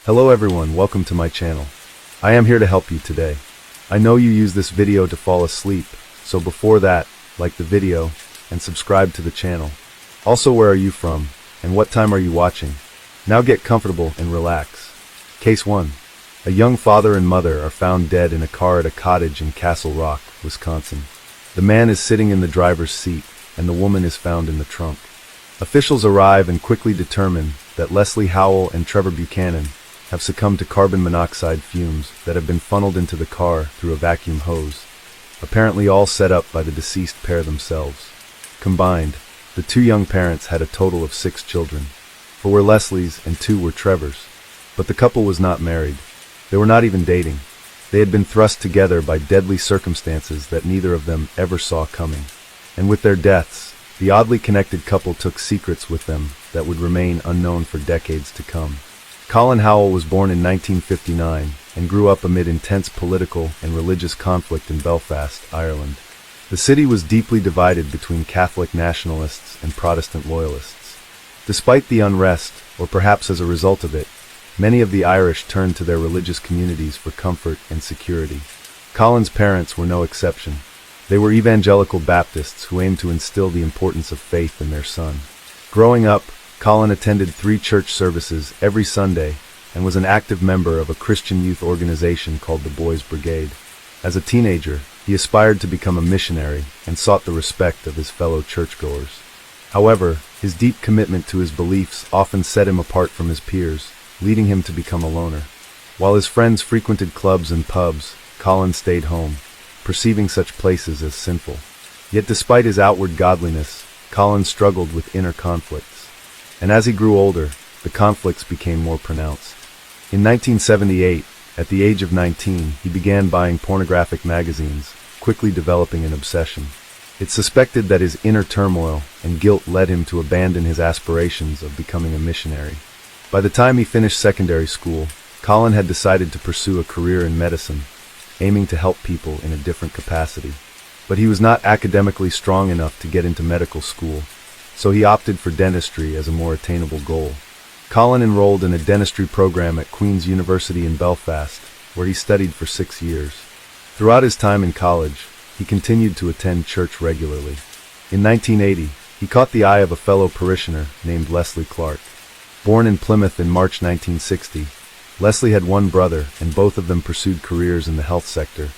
Hello everyone, welcome to my channel. I am here to help you today. I know you use this video to fall asleep, so before that, like the video and subscribe to the channel. Also, where are you from and what time are you watching? Now get comfortable and relax. Case 1. A young father and mother are found dead in a car at a cottage in Castle Rock, Wisconsin. The man is sitting in the driver's seat and the woman is found in the trunk. Officials arrive and quickly determine that Leslie Howell and Trevor Buchanan have succumbed to carbon monoxide fumes that have been funneled into the car through a vacuum hose, apparently all set up by the deceased pair themselves. Combined, the two young parents had a total of 6 children. 4 were Leslie's and 2 were Trevor's. But the couple was not married. They were not even dating. They had been thrust together by deadly circumstances that neither of them ever saw coming. And with their deaths, the oddly connected couple took secrets with them that would remain unknown for decades to come. Colin Howell was born in 1959 and grew up amid intense political and religious conflict in Belfast, Ireland. The city was deeply divided between Catholic nationalists and Protestant loyalists. Despite the unrest, or perhaps as a result of it, many of the Irish turned to their religious communities for comfort and security. Colin's parents were no exception. They were evangelical Baptists who aimed to instill the importance of faith in their son. Growing up, Colin attended 3 church services every Sunday and was an active member of a Christian youth organization called the Boys Brigade. As a teenager, he aspired to become a missionary and sought the respect of his fellow churchgoers. However, his deep commitment to his beliefs often set him apart from his peers, leading him to become a loner. While his friends frequented clubs and pubs, Colin stayed home, perceiving such places as sinful. Yet despite his outward godliness, Colin struggled with inner conflicts. And as he grew older, the conflicts became more pronounced. In 1978, at the age of 19, he began buying pornographic magazines, quickly developing an obsession. It's suspected that his inner turmoil and guilt led him to abandon his aspirations of becoming a missionary. By the time he finished secondary school, Colin had decided to pursue a career in medicine, aiming to help people in a different capacity. But he was not academically strong enough to get into medical school, so he opted for dentistry as a more attainable goal. Colin enrolled in a dentistry program at Queen's University in Belfast, where he studied for 6 years. Throughout his time in college, he continued to attend church regularly. In 1980, he caught the eye of a fellow parishioner named Leslie Clark. Born in Plymouth in March 1960, Leslie had one brother and both of them pursued careers in the health sector,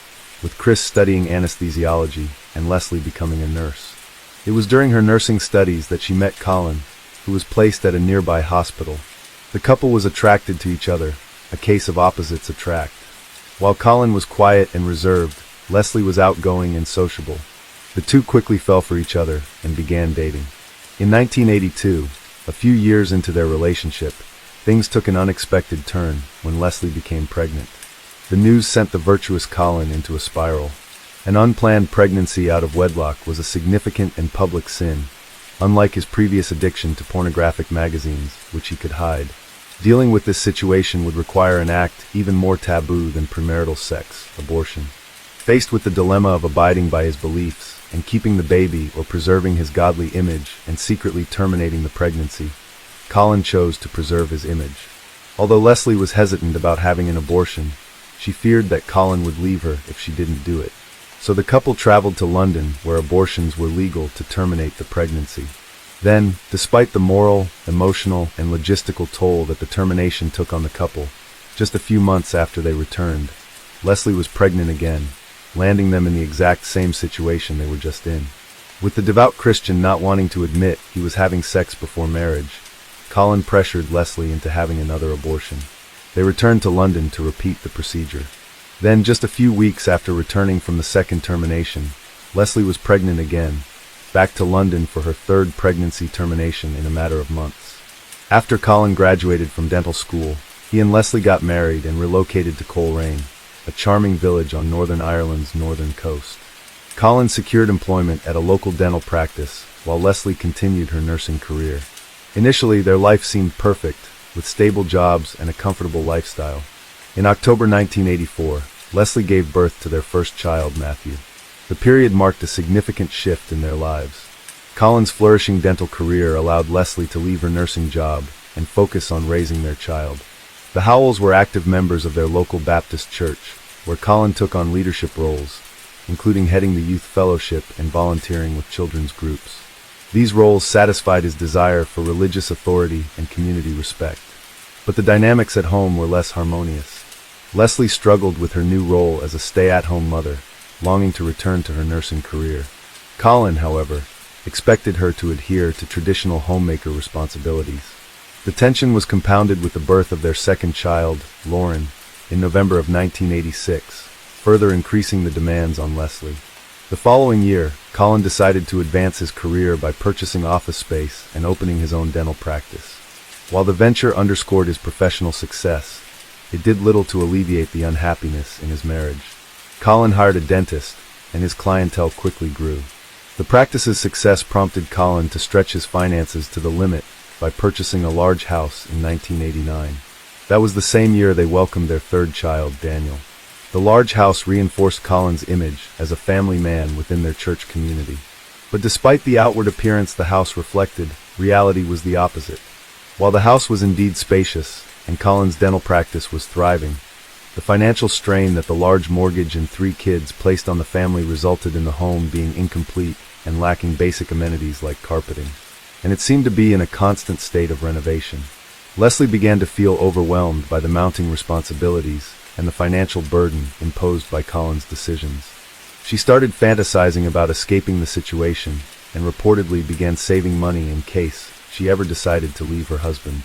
with Chris studying anesthesiology and Leslie becoming a nurse. It was during her nursing studies that she met Colin, who was placed at a nearby hospital. The couple was attracted to each other, a case of opposites attract. While Colin was quiet and reserved, Leslie was outgoing and sociable. The two quickly fell for each other and began dating. In 1982, a few years into their relationship, things took an unexpected turn when Leslie became pregnant. The news sent the virtuous Colin into a spiral. An unplanned pregnancy out of wedlock was a significant and public sin, unlike his previous addiction to pornographic magazines, which he could hide. Dealing with this situation would require an act even more taboo than premarital sex, abortion. Faced with the dilemma of abiding by his beliefs and keeping the baby or preserving his godly image and secretly terminating the pregnancy, Colin chose to preserve his image. Although Leslie was hesitant about having an abortion, she feared that Colin would leave her if she didn't do it. So the couple traveled to London, where abortions were legal, to terminate the pregnancy. Then, despite the moral, emotional, and logistical toll that the termination took on the couple, just a few months after they returned, Leslie was pregnant again, landing them in the exact same situation they were just in. With the devout Christian not wanting to admit he was having sex before marriage, Colin pressured Leslie into having another abortion. They returned to London to repeat the procedure. Then, just a few weeks after returning from the second termination, Leslie was pregnant again, back to London for her 3rd pregnancy termination in a matter of months. After Colin graduated from dental school, he and Leslie got married and relocated to Coleraine, a charming village on Northern Ireland's northern coast. Colin secured employment at a local dental practice, while Leslie continued her nursing career. Initially, their life seemed perfect, with stable jobs and a comfortable lifestyle. In October 1984, Leslie gave birth to their first child, Matthew. The period marked a significant shift in their lives. Colin's flourishing dental career allowed Leslie to leave her nursing job and focus on raising their child. The Howells were active members of their local Baptist church, where Colin took on leadership roles, including heading the youth fellowship and volunteering with children's groups. These roles satisfied his desire for religious authority and community respect. But the dynamics at home were less harmonious. Leslie struggled with her new role as a stay-at-home mother, longing to return to her nursing career. Colin, however, expected her to adhere to traditional homemaker responsibilities. The tension was compounded with the birth of their second child, Lauren, in November of 1986, further increasing the demands on Leslie. The following year, Colin decided to advance his career by purchasing office space and opening his own dental practice. While the venture underscored his professional success, it did little to alleviate the unhappiness in his marriage. Colin hired a dentist, and his clientele quickly grew. The practice's success prompted Colin to stretch his finances to the limit by purchasing a large house in 1989. That was the same year they welcomed their third child, Daniel. The large house reinforced Colin's image as a family man within their church community. But despite the outward appearance the house reflected, reality was the opposite. While the house was indeed spacious, and Colin's dental practice was thriving, the financial strain that the large mortgage and 3 kids placed on the family resulted in the home being incomplete and lacking basic amenities like carpeting. And it seemed to be in a constant state of renovation. Leslie began to feel overwhelmed by the mounting responsibilities and the financial burden imposed by Colin's decisions. She started fantasizing about escaping the situation and reportedly began saving money in case she ever decided to leave her husband.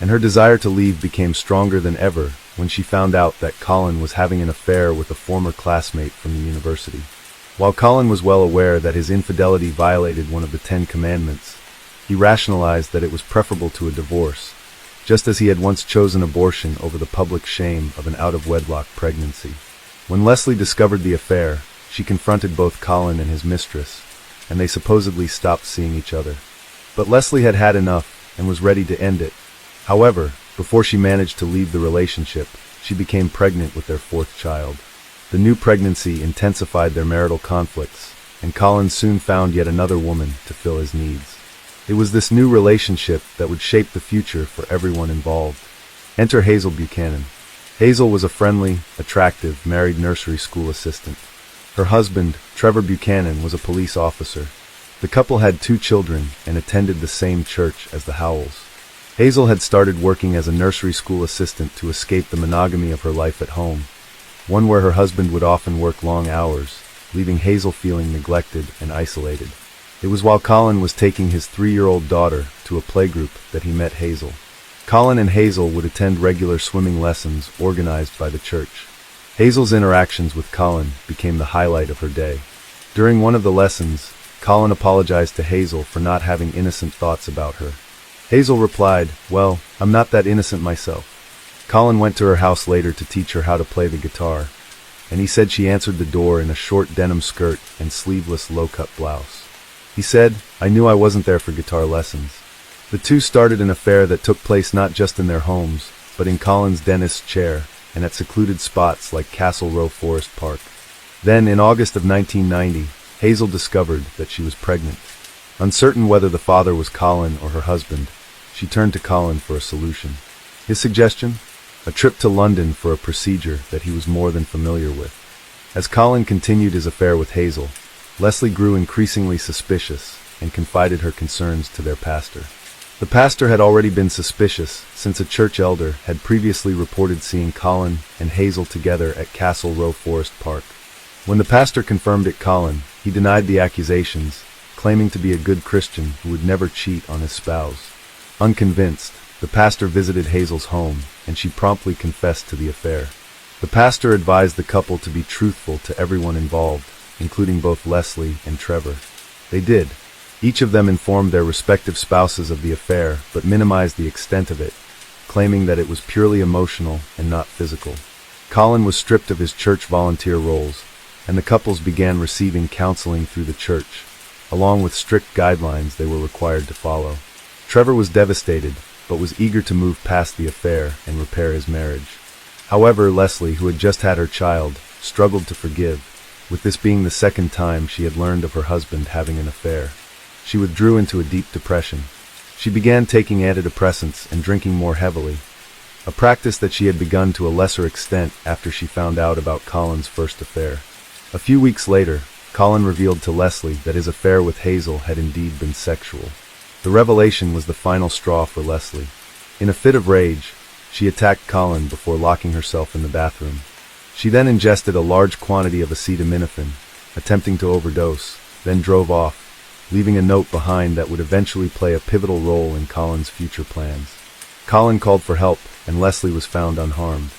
And her desire to leave became stronger than ever when she found out that Colin was having an affair with a former classmate from the university. While Colin was well aware that his infidelity violated one of the 10 Commandments, he rationalized that it was preferable to a divorce, just as he had once chosen abortion over the public shame of an out-of-wedlock pregnancy. When Leslie discovered the affair, she confronted both Colin and his mistress, and they supposedly stopped seeing each other. But Leslie had had enough and was ready to end it. However, before she managed to leave the relationship, she became pregnant with their 4th child. The new pregnancy intensified their marital conflicts, and Colin soon found yet another woman to fill his needs. It was this new relationship that would shape the future for everyone involved. Enter Hazel Buchanan. Hazel was a friendly, attractive, married nursery school assistant. Her husband, Trevor Buchanan, was a police officer. The couple had 2 children and attended the same church as the Howells. Hazel had started working as a nursery school assistant to escape the monogamy of her life at home, one where her husband would often work long hours, leaving Hazel feeling neglected and isolated. It was while Colin was taking his 3-year-old daughter to a playgroup that he met Hazel. Colin and Hazel would attend regular swimming lessons organized by the church. Hazel's interactions with Colin became the highlight of her day. During one of the lessons, Colin apologized to Hazel for not having innocent thoughts about her. Hazel replied, "Well, I'm not that innocent myself." Colin went to her house later to teach her how to play the guitar, and he said she answered the door in a short denim skirt and sleeveless low-cut blouse. He said, "I knew I wasn't there for guitar lessons." The two started an affair that took place not just in their homes, but in Colin's dentist's chair and at secluded spots like Castle Row Forest Park. Then, in August of 1990, Hazel discovered that she was pregnant. Uncertain whether the father was Colin or her husband, she turned to Colin for a solution. His suggestion? A trip to London for a procedure that he was more than familiar with. As Colin continued his affair with Hazel, Leslie grew increasingly suspicious and confided her concerns to their pastor. The pastor had already been suspicious since a church elder had previously reported seeing Colin and Hazel together at Castle Row Forest Park. When the pastor confirmed it Colin, he denied the accusations, claiming to be a good Christian who would never cheat on his spouse. Unconvinced, the pastor visited Hazel's home, and she promptly confessed to the affair. The pastor advised the couple to be truthful to everyone involved, including both Leslie and Trevor. They did. Each of them informed their respective spouses of the affair, but minimized the extent of it, claiming that it was purely emotional and not physical. Colin was stripped of his church volunteer roles, and the couples began receiving counseling through the church, along with strict guidelines they were required to follow. Trevor was devastated, but was eager to move past the affair and repair his marriage. However, Leslie, who had just had her child, struggled to forgive, with this being the second time she had learned of her husband having an affair. She withdrew into a deep depression. She began taking antidepressants and drinking more heavily, a practice that she had begun to a lesser extent after she found out about Colin's first affair. A few weeks later, Colin revealed to Leslie that his affair with Hazel had indeed been sexual. The revelation was the final straw for Leslie. In a fit of rage, she attacked Colin before locking herself in the bathroom. She then ingested a large quantity of acetaminophen, attempting to overdose, then drove off, leaving a note behind that would eventually play a pivotal role in Colin's future plans. Colin called for help, and Leslie was found unharmed.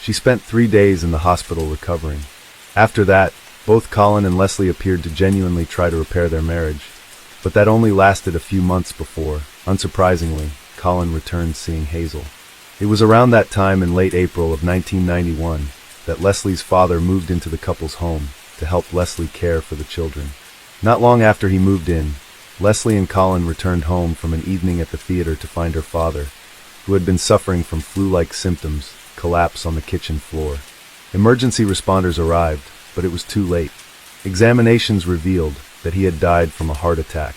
She spent 3 days in the hospital recovering. After that, both Colin and Leslie appeared to genuinely try to repair their marriage, but that only lasted a few months before, unsurprisingly, Colin returned seeing Hazel. It was around that time in late April of 1991 that Leslie's father moved into the couple's home to help Leslie care for the children. Not long after he moved in, Leslie and Colin returned home from an evening at the theater to find her father, who had been suffering from flu-like symptoms, collapse on the kitchen floor. Emergency responders arrived, but it was too late. Examinations revealed that he had died from a heart attack.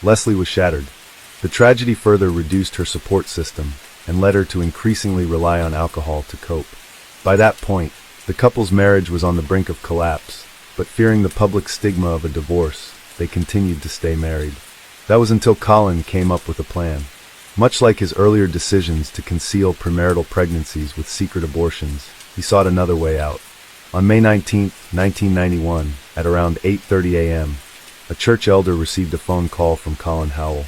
Leslie was shattered. The tragedy further reduced her support system and led her to increasingly rely on alcohol to cope. By that point, the couple's marriage was on the brink of collapse, but fearing the public stigma of a divorce, they continued to stay married. That was until Colin came up with a plan. Much like his earlier decisions to conceal premarital pregnancies with secret abortions, he sought another way out. On May 19, 1991, at around 8:30 a.m., a church elder received a phone call from Colin Howell.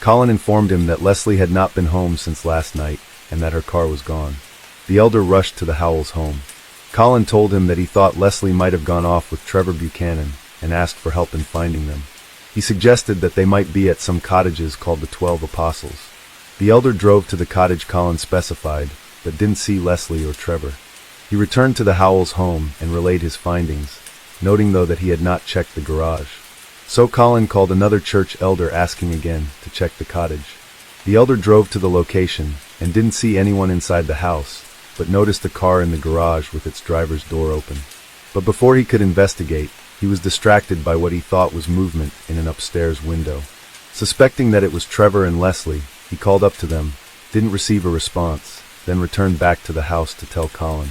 Colin informed him that Leslie had not been home since last night and that her car was gone. The elder rushed to the Howells' home. Colin told him that he thought Leslie might have gone off with Trevor Buchanan and asked for help in finding them. He suggested that they might be at some cottages called the 12 Apostles. The elder drove to the cottage Colin specified, but didn't see Leslie or Trevor. He returned to the Howells' home and relayed his findings, noting though that he had not checked the garage. So Colin called another church elder asking again to check the cottage. The elder drove to the location and didn't see anyone inside the house, but noticed a car in the garage with its driver's door open. But before he could investigate, he was distracted by what he thought was movement in an upstairs window. Suspecting that it was Trevor and Leslie, he called up to them, didn't receive a response, then returned back to the house to tell Colin.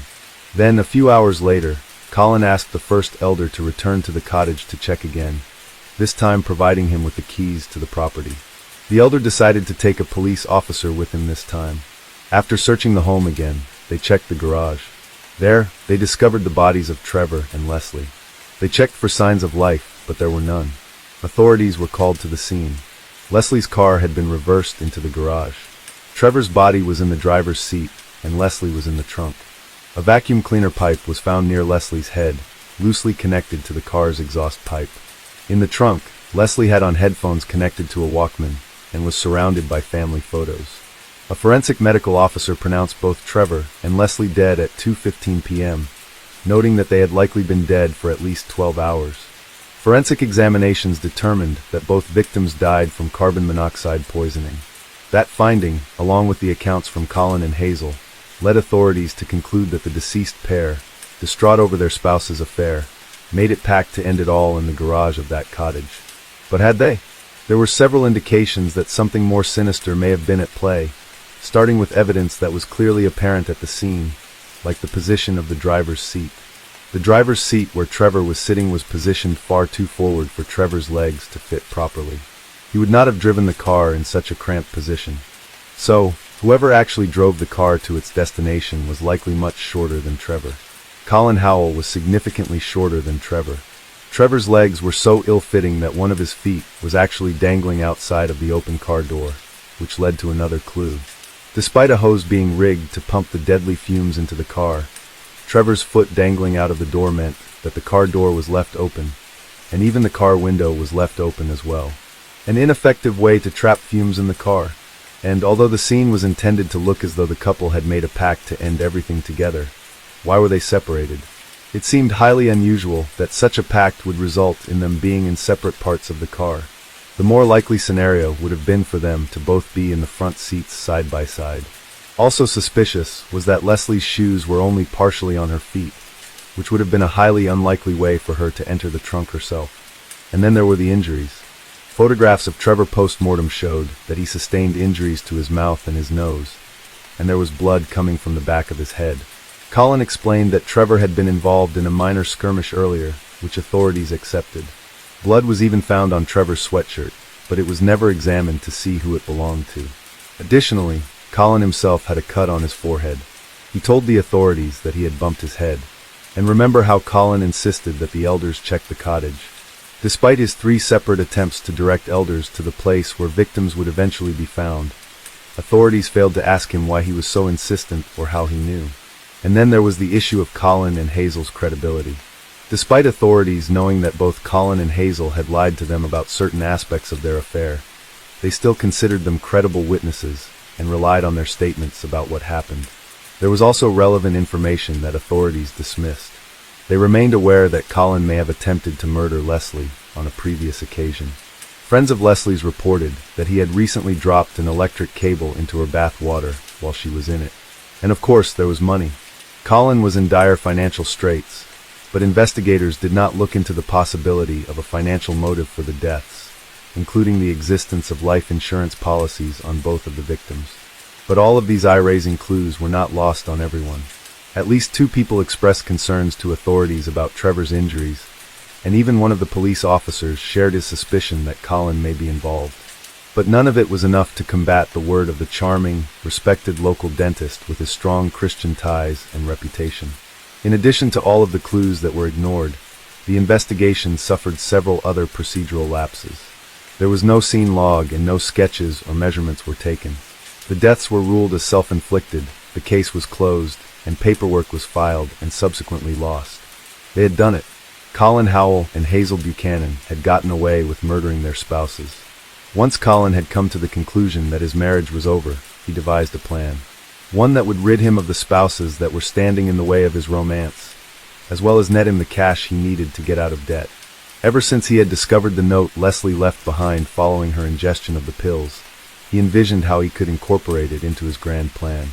Then, a few hours later, Colin asked the first elder to return to the cottage to check again, this time providing him with the keys to the property. The elder decided to take a police officer with him this time. After searching the home again, they checked the garage. There, they discovered the bodies of Trevor and Leslie. They checked for signs of life, but there were none. Authorities were called to the scene. Leslie's car had been reversed into the garage. Trevor's body was in the driver's seat, and Leslie was in the trunk. A vacuum cleaner pipe was found near Leslie's head, loosely connected to the car's exhaust pipe. In the trunk, Leslie had on headphones connected to a Walkman and was surrounded by family photos. A forensic medical officer pronounced both Trevor and Leslie dead at 2:15 p.m., noting that they had likely been dead for at least 12 hours. Forensic examinations determined that both victims died from carbon monoxide poisoning. That finding, along with the accounts from Colin and Hazel, led authorities to conclude that the deceased pair, distraught over their spouse's affair, made it pact to end it all in the garage of that cottage. But had they? There were several indications that something more sinister may have been at play, starting with evidence that was clearly apparent at the scene, like the position of the driver's seat. The driver's seat where Trevor was sitting was positioned far too forward for Trevor's legs to fit properly. He would not have driven the car in such a cramped position. So, whoever actually drove the car to its destination was likely much shorter than Trevor. Colin Howell was significantly shorter than Trevor. Trevor's legs were so ill-fitting that one of his feet was actually dangling outside of the open car door, which led to another clue. Despite a hose being rigged to pump the deadly fumes into the car, Trevor's foot dangling out of the door meant that the car door was left open, and even the car window was left open as well. An ineffective way to trap fumes in the car. And although the scene was intended to look as though the couple had made a pact to end everything together, why were they separated? It seemed highly unusual that such a pact would result in them being in separate parts of the car. The more likely scenario would have been for them to both be in the front seats side by side. Also suspicious was that Leslie's shoes were only partially on her feet, which would have been a highly unlikely way for her to enter the trunk herself. And then there were the injuries. Photographs of Trevor post-mortem showed that he sustained injuries to his mouth and his nose, and there was blood coming from the back of his head. Colin explained that Trevor had been involved in a minor skirmish earlier, which authorities accepted. Blood was even found on Trevor's sweatshirt, but it was never examined to see who it belonged to. Additionally, Colin himself had a cut on his forehead. He told the authorities that he had bumped his head. And remember how Colin insisted that the elders check the cottage. Despite his 3 separate attempts to direct elders to the place where victims would eventually be found, authorities failed to ask him why he was so insistent or how he knew. And then there was the issue of Colin and Hazel's credibility. Despite authorities knowing that both Colin and Hazel had lied to them about certain aspects of their affair, they still considered them credible witnesses and relied on their statements about what happened. There was also relevant information that authorities dismissed. They remained aware that Colin may have attempted to murder Leslie on a previous occasion. Friends of Leslie's reported that he had recently dropped an electric cable into her bath water while she was in it. And of course, there was money. Colin was in dire financial straits, but investigators did not look into the possibility of a financial motive for the deaths, including the existence of life insurance policies on both of the victims. But all of these eye-raising clues were not lost on everyone. At least 2 people expressed concerns to authorities about Trevor's injuries, and even one of the police officers shared his suspicion that Colin may be involved. But none of it was enough to combat the word of the charming, respected local dentist with his strong Christian ties and reputation. In addition to all of the clues that were ignored, the investigation suffered several other procedural lapses. There was no scene log and no sketches or measurements were taken. The deaths were ruled as self-inflicted, the case was closed, and paperwork was filed and subsequently lost. They had done it. Colin Howell and Hazel Buchanan had gotten away with murdering their spouses. Once Colin had come to the conclusion that his marriage was over, he devised a plan. One that would rid him of the spouses that were standing in the way of his romance, as well as net him the cash he needed to get out of debt. Ever since he had discovered the note Leslie left behind following her ingestion of the pills, he envisioned how he could incorporate it into his grand plan.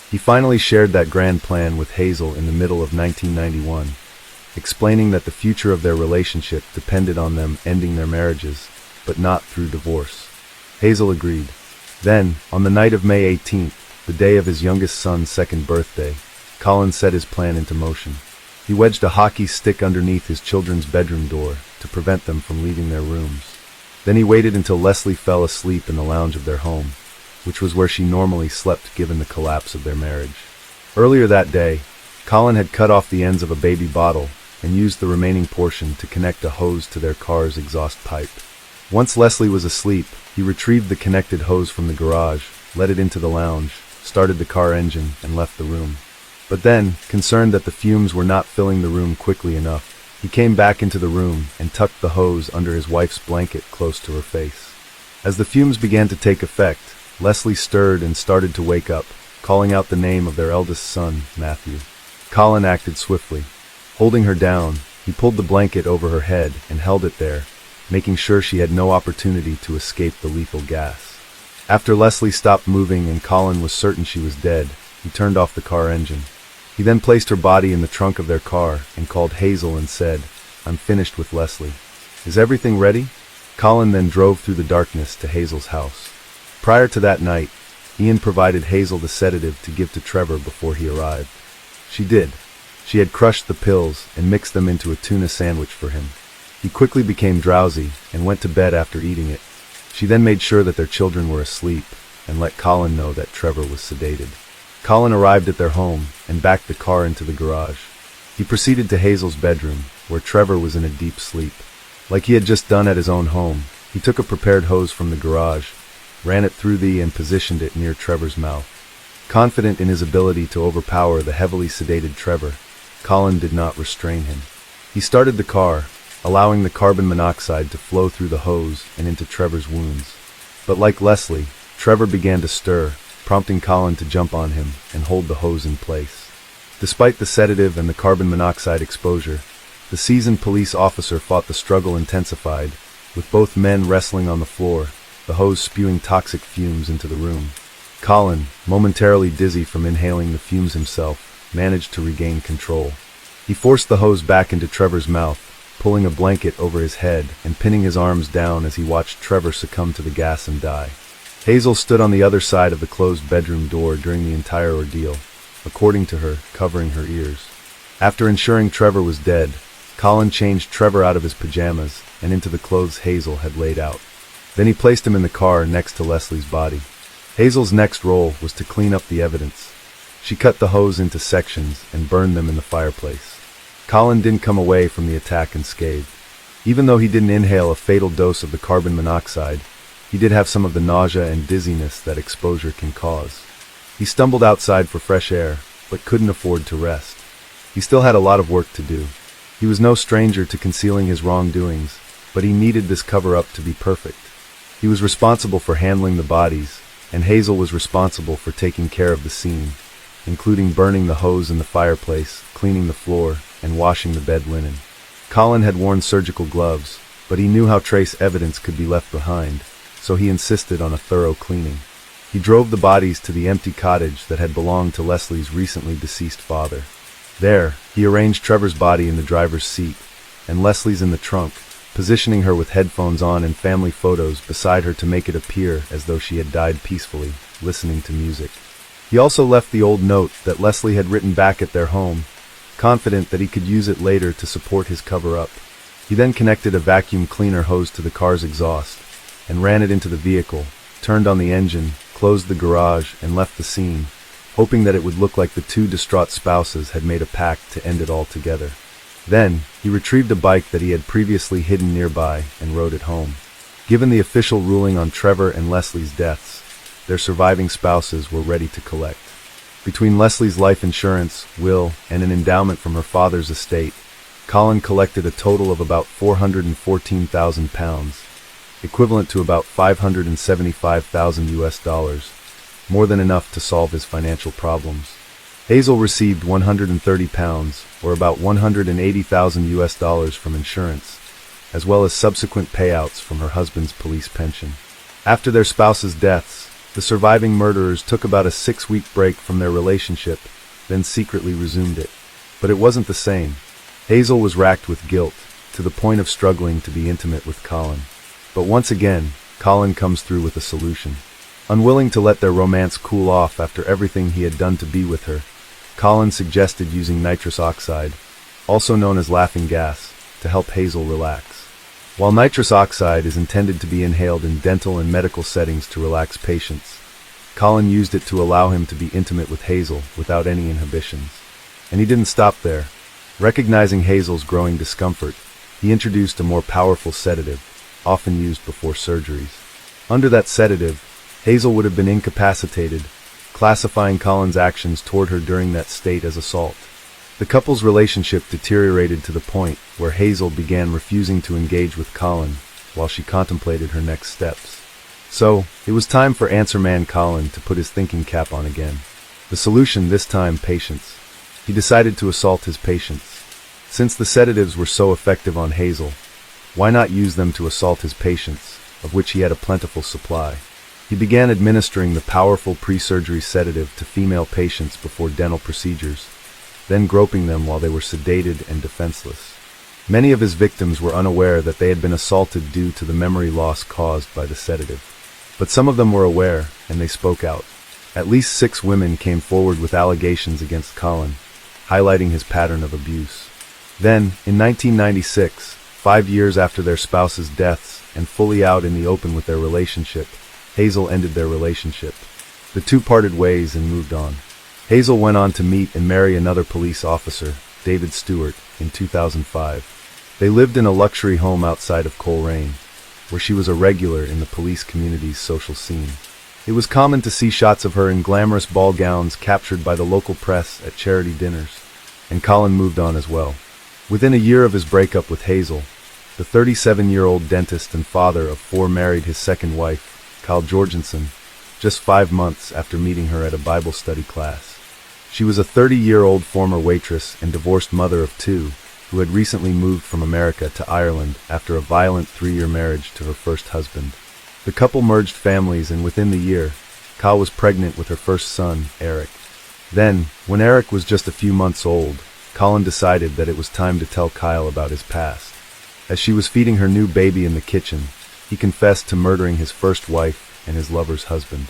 He finally shared that grand plan with Hazel in the middle of 1991, explaining that the future of their relationship depended on them ending their marriages, but not through divorce. Hazel agreed. Then, on the night of May 18th, the day of his youngest son's 2nd birthday, Colin set his plan into motion. He wedged a hockey stick underneath his children's bedroom door to prevent them from leaving their rooms. Then he waited until Leslie fell asleep in the lounge of their home, which was where she normally slept given the collapse of their marriage. Earlier that day, Colin had cut off the ends of a baby bottle and used the remaining portion to connect a hose to their car's exhaust pipe. Once Leslie was asleep, he retrieved the connected hose from the garage, let it into the lounge, started the car engine, and left the room. But then, concerned that the fumes were not filling the room quickly enough, he came back into the room and tucked the hose under his wife's blanket close to her face. As the fumes began to take effect, Leslie stirred and started to wake up, calling out the name of their eldest son, Matthew. Colin acted swiftly. Holding her down, he pulled the blanket over her head and held it there, making sure she had no opportunity to escape the lethal gas. After Leslie stopped moving and Colin was certain she was dead, he turned off the car engine. He then placed her body in the trunk of their car and called Hazel and said, "I'm finished with Leslie. Is everything ready?" Colin then drove through the darkness to Hazel's house. Prior to that night, Ian provided Hazel the sedative to give to Trevor before he arrived. She did. She had crushed the pills and mixed them into a tuna sandwich for him. He quickly became drowsy and went to bed after eating it. She then made sure that their children were asleep and let Colin know that Trevor was sedated. Colin arrived at their home and backed the car into the garage. He proceeded to Hazel's bedroom, where Trevor was in a deep sleep. Like he had just done at his own home, he took a prepared hose from the garage, ran it through and positioned it near Trevor's mouth. Confident in his ability to overpower the heavily sedated Trevor, Colin did not restrain him. He started the car, allowing the carbon monoxide to flow through the hose and into Trevor's wounds. But like Leslie, Trevor began to stir, prompting Colin to jump on him and hold the hose in place. Despite the sedative and the carbon monoxide exposure, the seasoned police officer fought the struggle intensified, with both men wrestling on the floor, the hose spewing toxic fumes into the room. Colin, momentarily dizzy from inhaling the fumes himself, managed to regain control. He forced the hose back into Trevor's mouth, pulling a blanket over his head and pinning his arms down as he watched Trevor succumb to the gas and die. Hazel stood on the other side of the closed bedroom door during the entire ordeal, according to her, covering her ears. After ensuring Trevor was dead, Colin changed Trevor out of his pajamas and into the clothes Hazel had laid out. Then he placed him in the car next to Leslie's body. Hazel's next role was to clean up the evidence. She cut the hose into sections and burned them in the fireplace. Colin didn't come away from the attack unscathed. Even though he didn't inhale a fatal dose of the carbon monoxide, he did have some of the nausea and dizziness that exposure can cause. He stumbled outside for fresh air, but couldn't afford to rest. He still had a lot of work to do. He was no stranger to concealing his wrongdoings, but he needed this cover-up to be perfect. He was responsible for handling the bodies, and Hazel was responsible for taking care of the scene, including burning the hose in the fireplace, cleaning the floor, and washing the bed linen. Colin had worn surgical gloves, but he knew how trace evidence could be left behind, so he insisted on a thorough cleaning. He drove the bodies to the empty cottage that had belonged to Leslie's recently deceased father. There, he arranged Trevor's body in the driver's seat, and Leslie's in the trunk, positioning her with headphones on and family photos beside her to make it appear as though she had died peacefully, listening to music. He also left the old note that Leslie had written back at their home, confident that he could use it later to support his cover-up. He then connected a vacuum cleaner hose to the car's exhaust, and ran it into the vehicle, turned on the engine, closed the garage, and left the scene, hoping that it would look like the two distraught spouses had made a pact to end it all together. Then, he retrieved a bike that he had previously hidden nearby and rode it home. Given the official ruling on Trevor and Leslie's deaths, their surviving spouses were ready to collect. Between Leslie's life insurance, will, and an endowment from her father's estate, Colin collected a total of about £414,000, equivalent to about $575,000, more than enough to solve his financial problems. Hazel received £130, or about $180,000 from insurance, as well as subsequent payouts from her husband's police pension. After their spouses' deaths, the surviving murderers took about a 6-week break from their relationship, then secretly resumed it. But it wasn't the same. Hazel was racked with guilt, to the point of struggling to be intimate with Colin. But once again, Colin comes through with a solution. Unwilling to let their romance cool off after everything he had done to be with her, Colin suggested using nitrous oxide, also known as laughing gas, to help Hazel relax. While nitrous oxide is intended to be inhaled in dental and medical settings to relax patients, Colin used it to allow him to be intimate with Hazel without any inhibitions. And he didn't stop there. Recognizing Hazel's growing discomfort, he introduced a more powerful sedative, often used before surgeries. Under that sedative, Hazel would have been incapacitated, classifying Colin's actions toward her during that state as assault. The couple's relationship deteriorated to the point where Hazel began refusing to engage with Colin while she contemplated her next steps. So, it was time for Answer Man Colin to put his thinking cap on again. The solution this time, patience. He decided to assault his patients. Since the sedatives were so effective on Hazel, why not use them to assault his patients, of which he had a plentiful supply? He began administering the powerful pre-surgery sedative to female patients before dental procedures, then groping them while they were sedated and defenseless. Many of his victims were unaware that they had been assaulted due to the memory loss caused by the sedative. But some of them were aware, and they spoke out. At least 6 women came forward with allegations against Colin, highlighting his pattern of abuse. Then, in 1996, 5 years after their spouses' deaths and fully out in the open with their relationship, Hazel ended their relationship. The two parted ways and moved on. Hazel went on to meet and marry another police officer, David Stewart, in 2005. They lived in a luxury home outside of Coleraine, where she was a regular in the police community's social scene. It was common to see shots of her in glamorous ball gowns captured by the local press at charity dinners, and Colin moved on as well. Within a year of his breakup with Hazel, the 37-year-old dentist and father of 4 married his second wife, Kyle Jorgensen, just 5 months after meeting her at a Bible study class. She was a 30-year-old former waitress and divorced mother of 2, who had recently moved from America to Ireland after a violent 3-year marriage to her first husband. The couple merged families, and within the year, Kyle was pregnant with her first son, Eric. Then, when Eric was just a few months old, Colin decided that it was time to tell Kyle about his past. As she was feeding her new baby in the kitchen, he confessed to murdering his first wife and his lover's husband.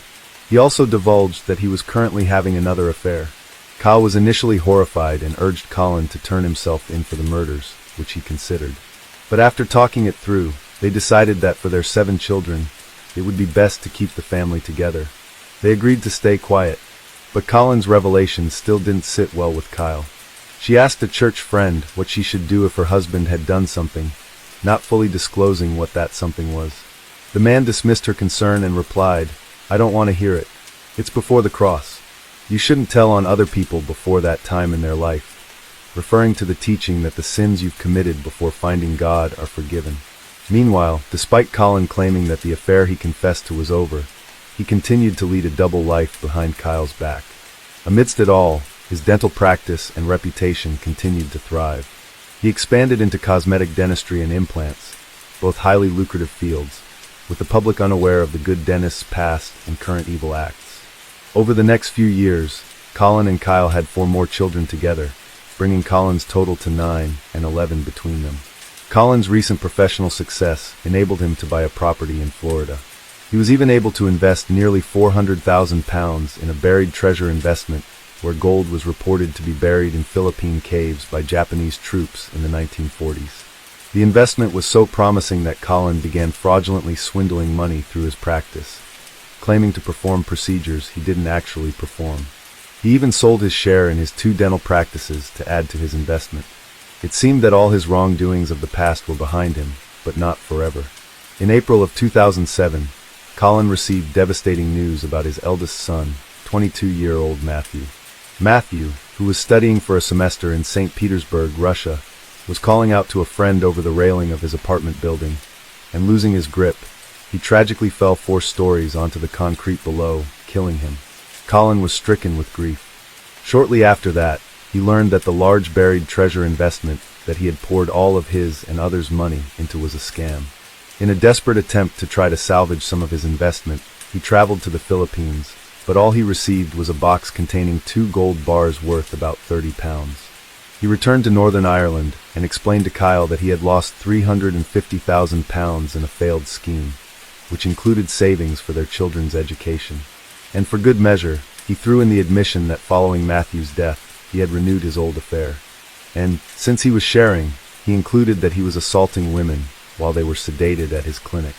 He also divulged that he was currently having another affair. Kyle was initially horrified and urged Colin to turn himself in for the murders, which he considered. But after talking it through, they decided that for their 7 children, it would be best to keep the family together. They agreed to stay quiet, but Colin's revelations still didn't sit well with Kyle. She asked a church friend what she should do if her husband had done something, not fully disclosing what that something was. The man dismissed her concern and replied, "I don't want to hear it. It's before the cross. You shouldn't tell on other people before that time in their life," referring to the teaching that the sins you've committed before finding God are forgiven. Meanwhile, despite Colin claiming that the affair he confessed to was over, he continued to lead a double life behind Kyle's back. Amidst it all, his dental practice and reputation continued to thrive. He expanded into cosmetic dentistry and implants, both highly lucrative fields, with the public unaware of the good dentist's past and current evil acts. Over the next few years, Colin and Kyle had 4 more children together, bringing Colin's total to 9 and 11 between them. Colin's recent professional success enabled him to buy a property in Florida. He was even able to invest nearly £400,000 in a buried treasure investment where gold was reported to be buried in Philippine caves by Japanese troops in the 1940s. The investment was so promising that Colin began fraudulently swindling money through his practice, claiming to perform procedures he didn't actually perform. He even sold his share in his 2 dental practices to add to his investment. It seemed that all his wrongdoings of the past were behind him, but not forever. In April of 2007, Colin received devastating news about his eldest son, 22-year-old Matthew. Matthew, who was studying for a semester in St. Petersburg, Russia, was calling out to a friend over the railing of his apartment building, and losing his grip, he tragically fell 4 stories onto the concrete below, killing him. Colin was stricken with grief. Shortly after that, he learned that the large buried treasure investment that he had poured all of his and others' money into was a scam. In a desperate attempt to try to salvage some of his investment, he traveled to the Philippines, but all he received was a box containing 2 gold bars worth about £30. He returned to Northern Ireland and explained to Kyle that he had lost £350,000 in a failed scheme, which included savings for their children's education. And for good measure, he threw in the admission that following Matthew's death, he had renewed his old affair. And, since he was sharing, he included that he was assaulting women while they were sedated at his clinic.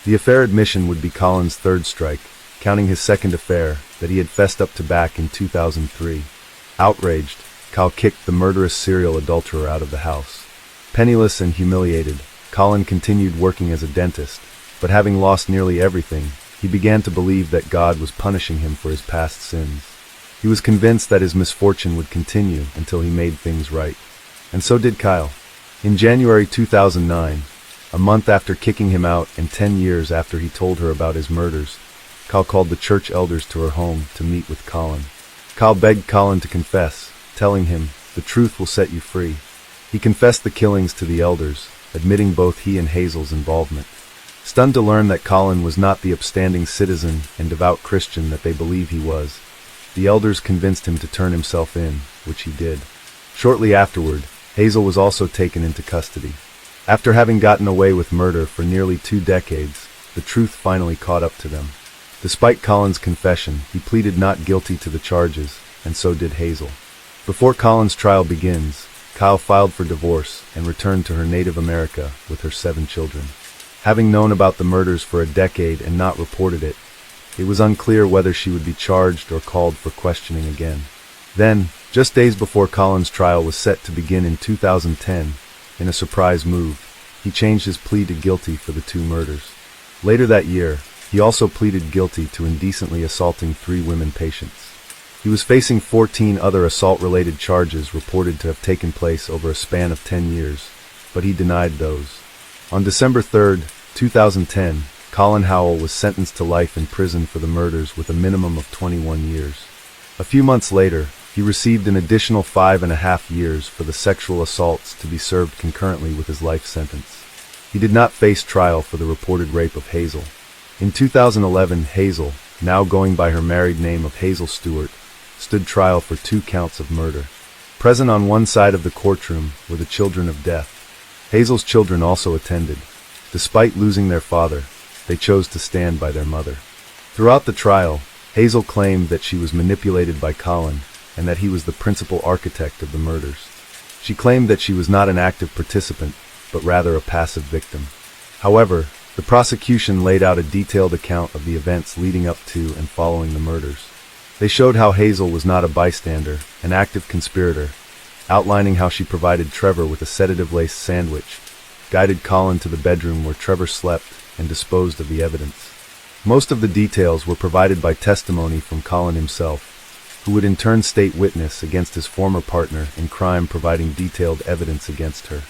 The affair admission would be Colin's 3rd strike, counting his 2nd affair that he had fessed up to back in 2003. Outraged, Kyle kicked the murderous serial adulterer out of the house. Penniless and humiliated, Colin continued working as a dentist, but having lost nearly everything, he began to believe that God was punishing him for his past sins. He was convinced that his misfortune would continue until he made things right. And so did Kyle. In January 2009, a month after kicking him out and 10 years after he told her about his murders, Kyle called the church elders to her home to meet with Colin. Kyle begged Colin to confess, telling him, "The truth will set you free." He confessed the killings to the elders, admitting both he and Hazel's involvement. Stunned to learn that Colin was not the upstanding citizen and devout Christian that they believe he was, the elders convinced him to turn himself in, which he did. Shortly afterward, Hazel was also taken into custody. After having gotten away with murder for nearly 2 decades, the truth finally caught up to them. Despite Colin's confession, he pleaded not guilty to the charges, and so did Hazel. Before Colin's trial begins, Kyle filed for divorce and returned to her native America with her 7 children. Having known about the murders for a decade and not reported it, it was unclear whether she would be charged or called for questioning again. Then, just days before Colin's trial was set to begin in 2010, in a surprise move, he changed his plea to guilty for the 2 murders. Later that year, he also pleaded guilty to indecently assaulting 3 women patients. He was facing 14 other assault-related charges reported to have taken place over a span of 10 years, but he denied those. On December 3, 2010, Colin Howell was sentenced to life in prison for the murders with a minimum of 21 years. A few months later, he received an additional 5.5 years for the sexual assaults to be served concurrently with his life sentence. He did not face trial for the reported rape of Hazel. In 2011, Hazel, now going by her married name of Hazel Stewart, stood trial for 2 counts of murder. Present on one side of the courtroom were the children of death. Hazel's children also attended. Despite losing their father, they chose to stand by their mother. Throughout the trial, Hazel claimed that she was manipulated by Colin and that he was the principal architect of the murders. She claimed that she was not an active participant, but rather a passive victim. However, the prosecution laid out a detailed account of the events leading up to and following the murders. They showed how Hazel was not a bystander, an active conspirator, outlining how she provided Trevor with a sedative-laced sandwich, guided Colin to the bedroom where Trevor slept, and disposed of the evidence. Most of the details were provided by testimony from Colin himself, who would in turn state witness against his former partner in crime, providing detailed evidence against her.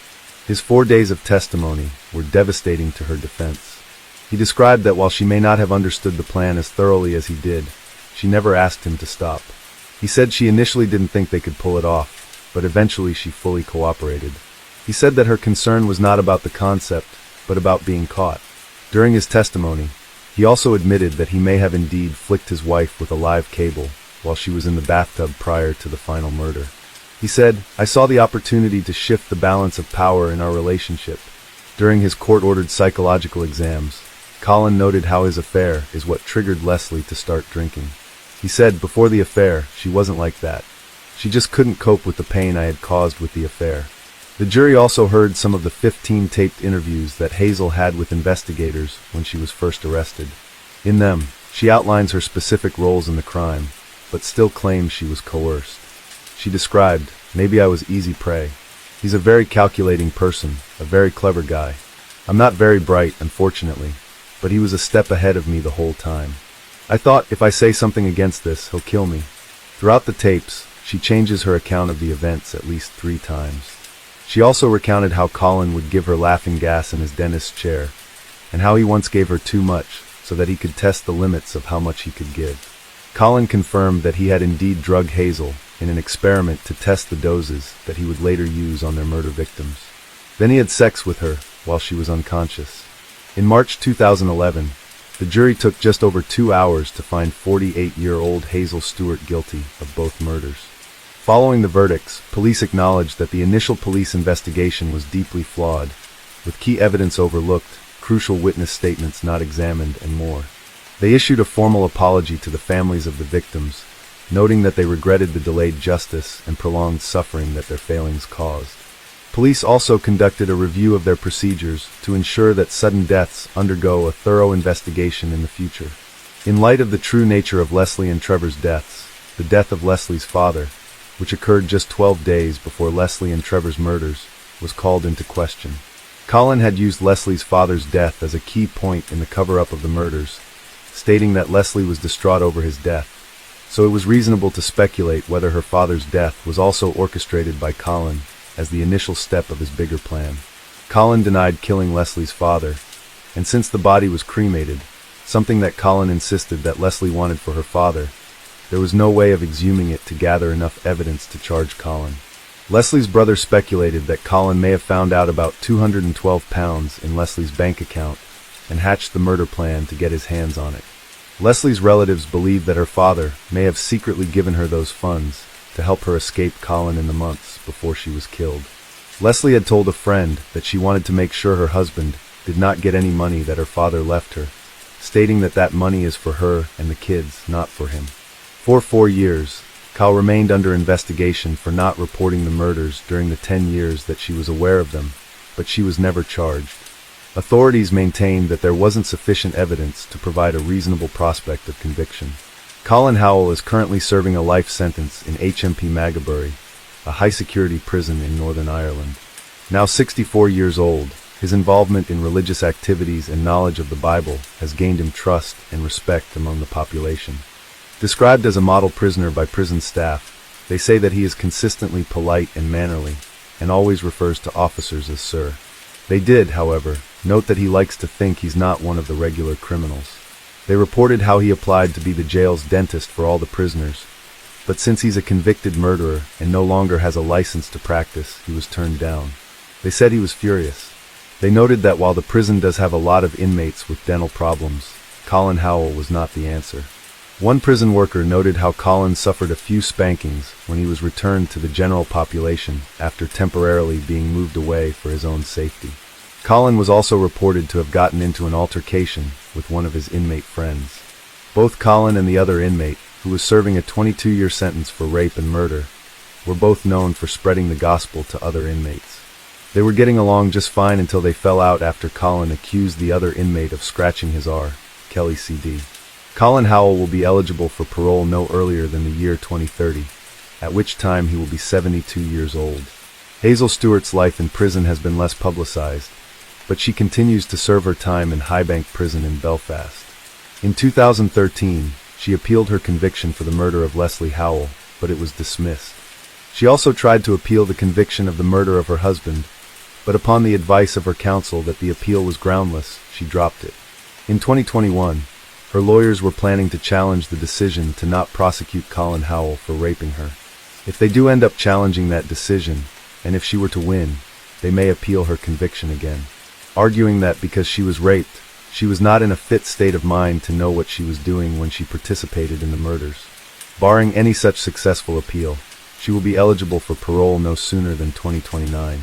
His 4 days of testimony were devastating to her defense. He described that while she may not have understood the plan as thoroughly as he did, she never asked him to stop. He said she initially didn't think they could pull it off, but eventually she fully cooperated. He said that her concern was not about the concept, but about being caught. During his testimony, he also admitted that he may have indeed flicked his wife with a live cable while she was in the bathtub prior to the final murder. He said, "I saw the opportunity to shift the balance of power in our relationship." During his court-ordered psychological exams, Colin noted how his affair is what triggered Leslie to start drinking. He said, "Before the affair, she wasn't like that. She just couldn't cope with the pain I had caused with the affair." The jury also heard some of the 15 taped interviews that Hazel had with investigators when she was first arrested. In them, she outlines her specific roles in the crime, but still claims she was coerced. She described, "Maybe I was easy prey. He's a very calculating person, a very clever guy. I'm not very bright, unfortunately, but he was a step ahead of me the whole time. I thought if I say something against this, he'll kill me." Throughout the tapes, she changes her account of the events at least 3 times. She also recounted how Colin would give her laughing gas in his dentist's chair, and how he once gave her too much so that he could test the limits of how much he could give. Colin confirmed that he had indeed drugged Hazel in an experiment to test the doses that he would later use on their murder victims. Then he had sex with her while she was unconscious. In March 2011, the jury took just over 2 hours to find 48-year-old Hazel Stewart guilty of both murders. Following the verdicts, police acknowledged that the initial police investigation was deeply flawed, with key evidence overlooked, crucial witness statements not examined, and more. They issued a formal apology to the families of the victims, noting that they regretted the delayed justice and prolonged suffering that their failings caused. Police also conducted a review of their procedures to ensure that sudden deaths undergo a thorough investigation in the future. In light of the true nature of Leslie and Trevor's deaths, the death of Leslie's father, which occurred just 12 days before Leslie and Trevor's murders, was called into question. Colin had used Leslie's father's death as a key point in the cover-up of the murders, stating that Leslie was distraught over his death, so it was reasonable to speculate whether her father's death was also orchestrated by Colin as the initial step of his bigger plan. Colin denied killing Leslie's father, and since the body was cremated, something that Colin insisted that Leslie wanted for her father, there was no way of exhuming it to gather enough evidence to charge Colin. Leslie's brother speculated that Colin may have found out about 212 pounds in Leslie's bank account and hatched the murder plan to get his hands on it. Leslie's relatives believed that her father may have secretly given her those funds to help her escape Colin in the months before she was killed. Leslie had told a friend that she wanted to make sure her husband did not get any money that her father left her, stating that that money is for her and the kids, not for him. For 4 years, Cal remained under investigation for not reporting the murders during the 10 years that she was aware of them, but she was never charged. Authorities maintained that there wasn't sufficient evidence to provide a reasonable prospect of conviction. Colin Howell is currently serving a life sentence in HMP Magabury, a high-security prison in Northern Ireland. Now 64 years old, his involvement in religious activities and knowledge of the Bible has gained him trust and respect among the population. Described as a model prisoner by prison staff, they say that he is consistently polite and mannerly, and always refers to officers as sir. They did, however, note that he likes to think he's not one of the regular criminals. They reported how he applied to be the jail's dentist for all the prisoners, but since he's a convicted murderer and no longer has a license to practice, he was turned down. They said he was furious. They noted that while the prison does have a lot of inmates with dental problems, Colin Howell was not the answer. One prison worker noted how Colin suffered a few spankings when he was returned to the general population after temporarily being moved away for his own safety. Colin was also reported to have gotten into an altercation with one of his inmate friends. Both Colin and the other inmate, who was serving a 22-year sentence for rape and murder, were both known for spreading the gospel to other inmates. They were getting along just fine until they fell out after Colin accused the other inmate of scratching his R. Kelly CD. Colin Howell will be eligible for parole no earlier than the year 2030, at which time he will be 72 years old. Hazel Stewart's life in prison has been less publicized, but she continues to serve her time in Highbank Prison in Belfast. In 2013, she appealed her conviction for the murder of Leslie Howell, but it was dismissed. She also tried to appeal the conviction of the murder of her husband, but upon the advice of her counsel that the appeal was groundless, she dropped it. In 2021, her lawyers were planning to challenge the decision to not prosecute Colin Howell for raping her. If they do end up challenging that decision, and if she were to win, they may appeal her conviction again, arguing that because she was raped, she was not in a fit state of mind to know what she was doing when she participated in the murders. Barring any such successful appeal, she will be eligible for parole no sooner than 2029.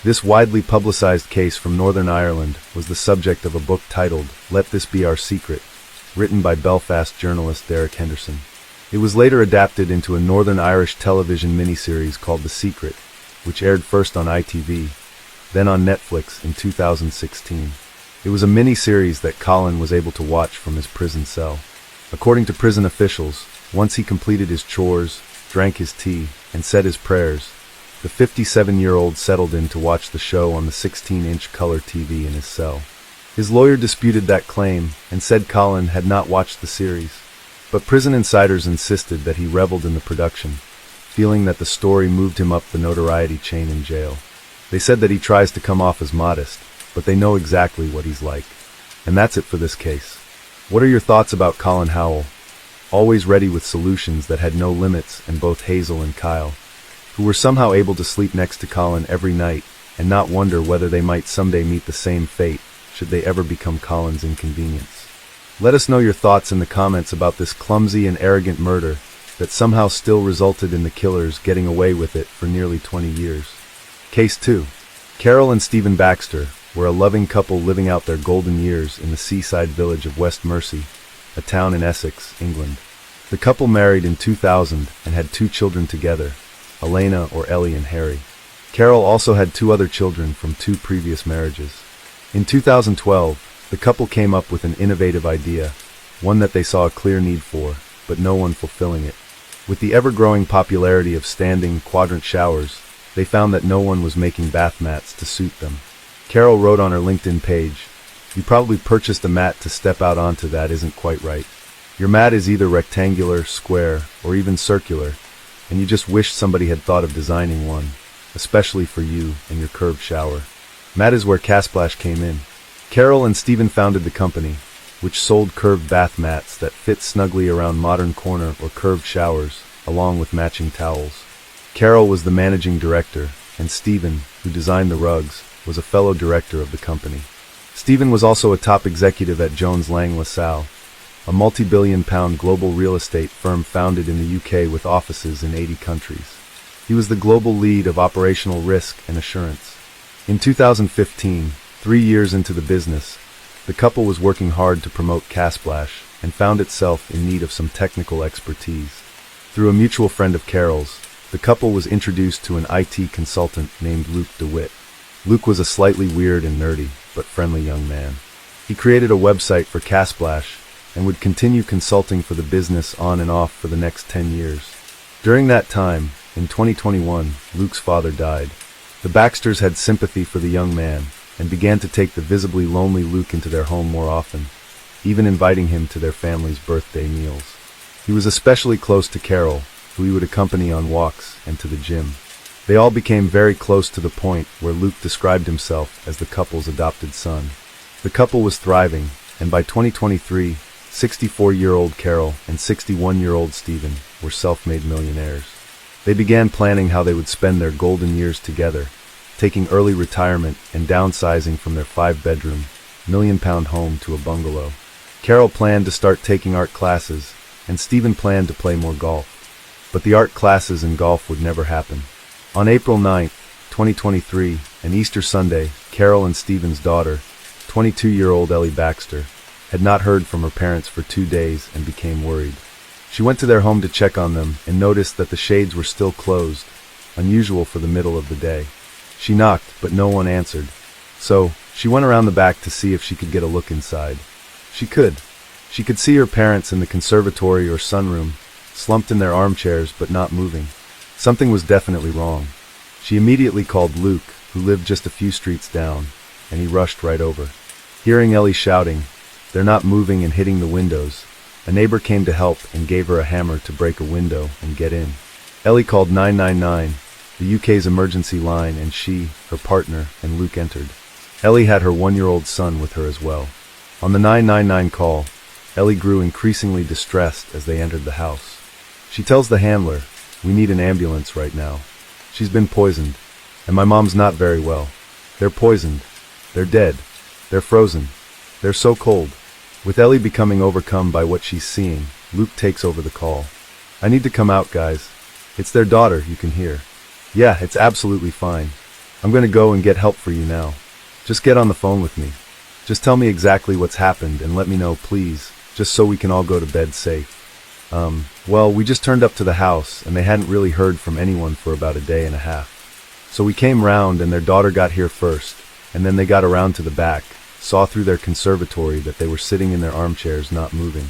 This widely publicized case from Northern Ireland was the subject of a book titled Let This Be Our Secret, written by Belfast journalist Derek Henderson. It was later adapted into a Northern Irish television miniseries called The Secret, which aired first on ITV, then on Netflix in 2016. It was a mini-series that Colin was able to watch from his prison cell. According to prison officials, once he completed his chores, drank his tea, and said his prayers, the 57-year-old settled in to watch the show on the 16-inch color TV in his cell. His lawyer disputed that claim and said Colin had not watched the series, but prison insiders insisted that he reveled in the production, feeling that the story moved him up the notoriety chain in jail. They said that he tries to come off as modest, but they know exactly what he's like. And that's it for this case. What are your thoughts about Colin Howell? Always ready with solutions that had no limits, and both Hazel and Kyle, who were somehow able to sleep next to Colin every night and not wonder whether they might someday meet the same fate should they ever become Colin's inconvenience. Let us know your thoughts in the comments about this clumsy and arrogant murder that somehow still resulted in the killers getting away with it for nearly 20 years. Case 2. Carol and Stephen Baxter were a loving couple living out their golden years in the seaside village of West Mersey, a town in Essex, England. The couple married in 2000 and had 2 children together, Elena or Ellie and Harry. Carol also had 2 other children from 2 previous marriages. In 2012, the couple came up with an innovative idea, one that they saw a clear need for, but no one fulfilling it. With the ever-growing popularity of standing quadrant showers, they found that no one was making bath mats to suit them. Carol wrote on her LinkedIn page, "You probably purchased a mat to step out onto that isn't quite right. Your mat is either rectangular, square, or even circular, and you just wish somebody had thought of designing one, especially for you and your curved shower." Mat is where Casplash came in. Carol and Stephen founded the company, which sold curved bath mats that fit snugly around modern corner or curved showers, along with matching towels. Carol was the managing director, and Stephen, who designed the rugs, was a fellow director of the company. Stephen was also a top executive at Jones Lang LaSalle, a multi-billion-pound global real estate firm founded in the UK with offices in 80 countries. He was the global lead of operational risk and assurance. In 2015, 3 years into the business, the couple was working hard to promote Casplash and found itself in need of some technical expertise. Through a mutual friend of Carol's, the couple was introduced to an IT consultant named Luke DeWitt. Luke was a slightly weird and nerdy, but friendly young man. He created a website for Casplash and would continue consulting for the business on and off for the next 10 years. During that time, in 2021, Luke's father died. The Baxters had sympathy for the young man and began to take the visibly lonely Luke into their home more often, even inviting him to their family's birthday meals. He was especially close to Carol, who he would accompany on walks and to the gym. They all became very close to the point where Luke described himself as the couple's adopted son. The couple was thriving, and by 2023, 64-year-old Carol and 61-year-old Stephen were self-made millionaires. They began planning how they would spend their golden years together, taking early retirement and downsizing from their 5-bedroom, million-pound home to a bungalow. Carol planned to start taking art classes, and Stephen planned to play more golf. But the art classes and golf would never happen. On April 9, 2023, an Easter Sunday, Carol and Stephen's daughter, 22-year-old Ellie Baxter, had not heard from her parents for 2 days and became worried. She went to their home to check on them and noticed that the shades were still closed, unusual for the middle of the day. She knocked, but no one answered. So, she went around the back to see if she could get a look inside. She could. She could see her parents in the conservatory or sunroom, slumped in their armchairs but not moving. Something was definitely wrong. She immediately called Luke, who lived just a few streets down, and he rushed right over. Hearing Ellie shouting, "They're not moving," and hitting the windows, a neighbor came to help and gave her a hammer to break a window and get in. Ellie called 999, the UK's emergency line, and she, her partner, and Luke entered. Ellie had her 1-year-old son with her as well. On the 999 call, Ellie grew increasingly distressed as they entered the house. She tells the handler, "We need an ambulance right now. She's been poisoned, and my mom's not very well. They're poisoned. They're dead. They're frozen. They're so cold." With Ellie becoming overcome by what she's seeing, Luke takes over the call. "I need to come out, guys. It's their daughter, you can hear." "Yeah, it's absolutely fine. I'm going to go and get help for you now. Just get on the phone with me. Just tell me exactly what's happened and let me know, please, just so we can all go to bed safe." Well, we just turned up to the house and they hadn't really heard from anyone for about a day and a half. So we came round and their daughter got here first, and then they got around to the back, saw through their conservatory that they were sitting in their armchairs not moving,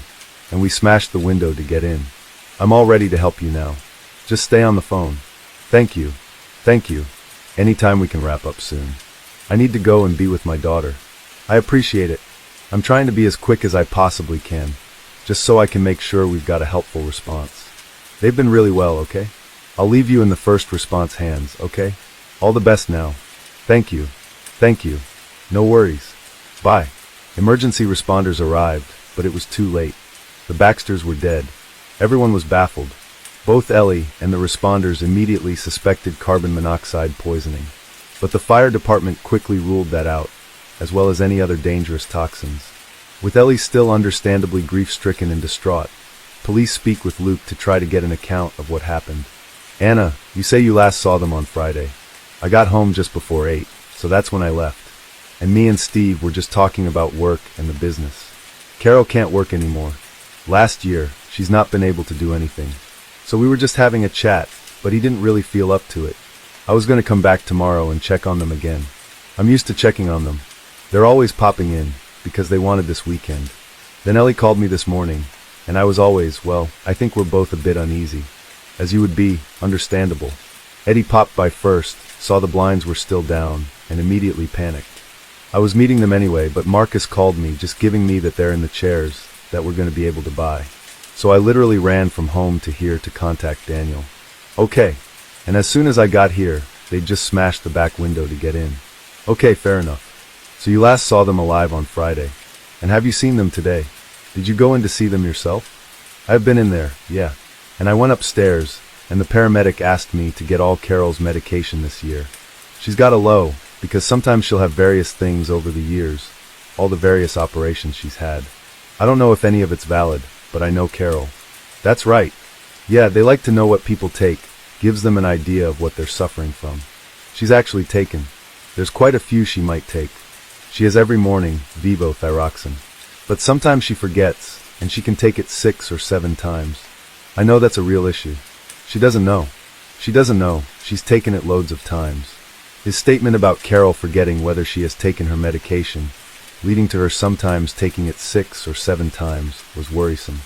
and we smashed the window to get in. I'm all ready to help you now. Just stay on the phone. Thank you. Thank you. Anytime we can wrap up soon. I need to go and be with my daughter. I appreciate it. I'm trying to be as quick as I possibly can, just so I can make sure we've got a helpful response. They've been really well, okay? I'll leave you in the first response hands, okay? All the best now. Thank you. Thank you. No worries. Bye. Emergency responders arrived, but it was too late. The Baxters were dead. Everyone was baffled. Both Ellie and the responders immediately suspected carbon monoxide poisoning, but the fire department quickly ruled that out, as well as any other dangerous toxins. With Ellie still understandably grief-stricken and distraught, police speak with Luke to try to get an account of what happened. "Anna, you say you last saw them on Friday. I got home just before 8, so that's when I left. And me and Steve were just talking about work and the business. Carol can't work anymore. Last year, she's not been able to do anything. So we were just having a chat, but he didn't really feel up to it. I was going to come back tomorrow and check on them again. I'm used to checking on them. They're always popping in, because they wanted this weekend. Then Ellie called me this morning, and I was always, well, I think we're both a bit uneasy. As you would be, understandable. Eddie popped by first, saw the blinds were still down, and immediately panicked. I was meeting them anyway, but Marcus called me, just giving me that they're in the chairs that we're going to be able to buy. So I literally ran from home to here to contact Daniel. Okay. And as soon as I got here, they just smashed the back window to get in. Okay, fair enough. So you last saw them alive on Friday. And have you seen them today? Did you go in to see them yourself? I've been in there, yeah. And I went upstairs, and the paramedic asked me to get all Carol's medication this year. She's got a low, because sometimes she'll have various things over the years, all the various operations she's had. I don't know if any of it's valid, but I know Carol. That's right. Yeah, they like to know what people take, gives them an idea of what they're suffering from. She's actually taken. There's quite a few she might take. She has every morning levothyroxine. But sometimes she forgets, and she can take it 6 or 7 times. I know that's a real issue. She doesn't know. She doesn't know. She's taken it loads of times. His statement about Carol forgetting whether she has taken her medication, leading to her sometimes taking it 6 or 7 times, was worrisome.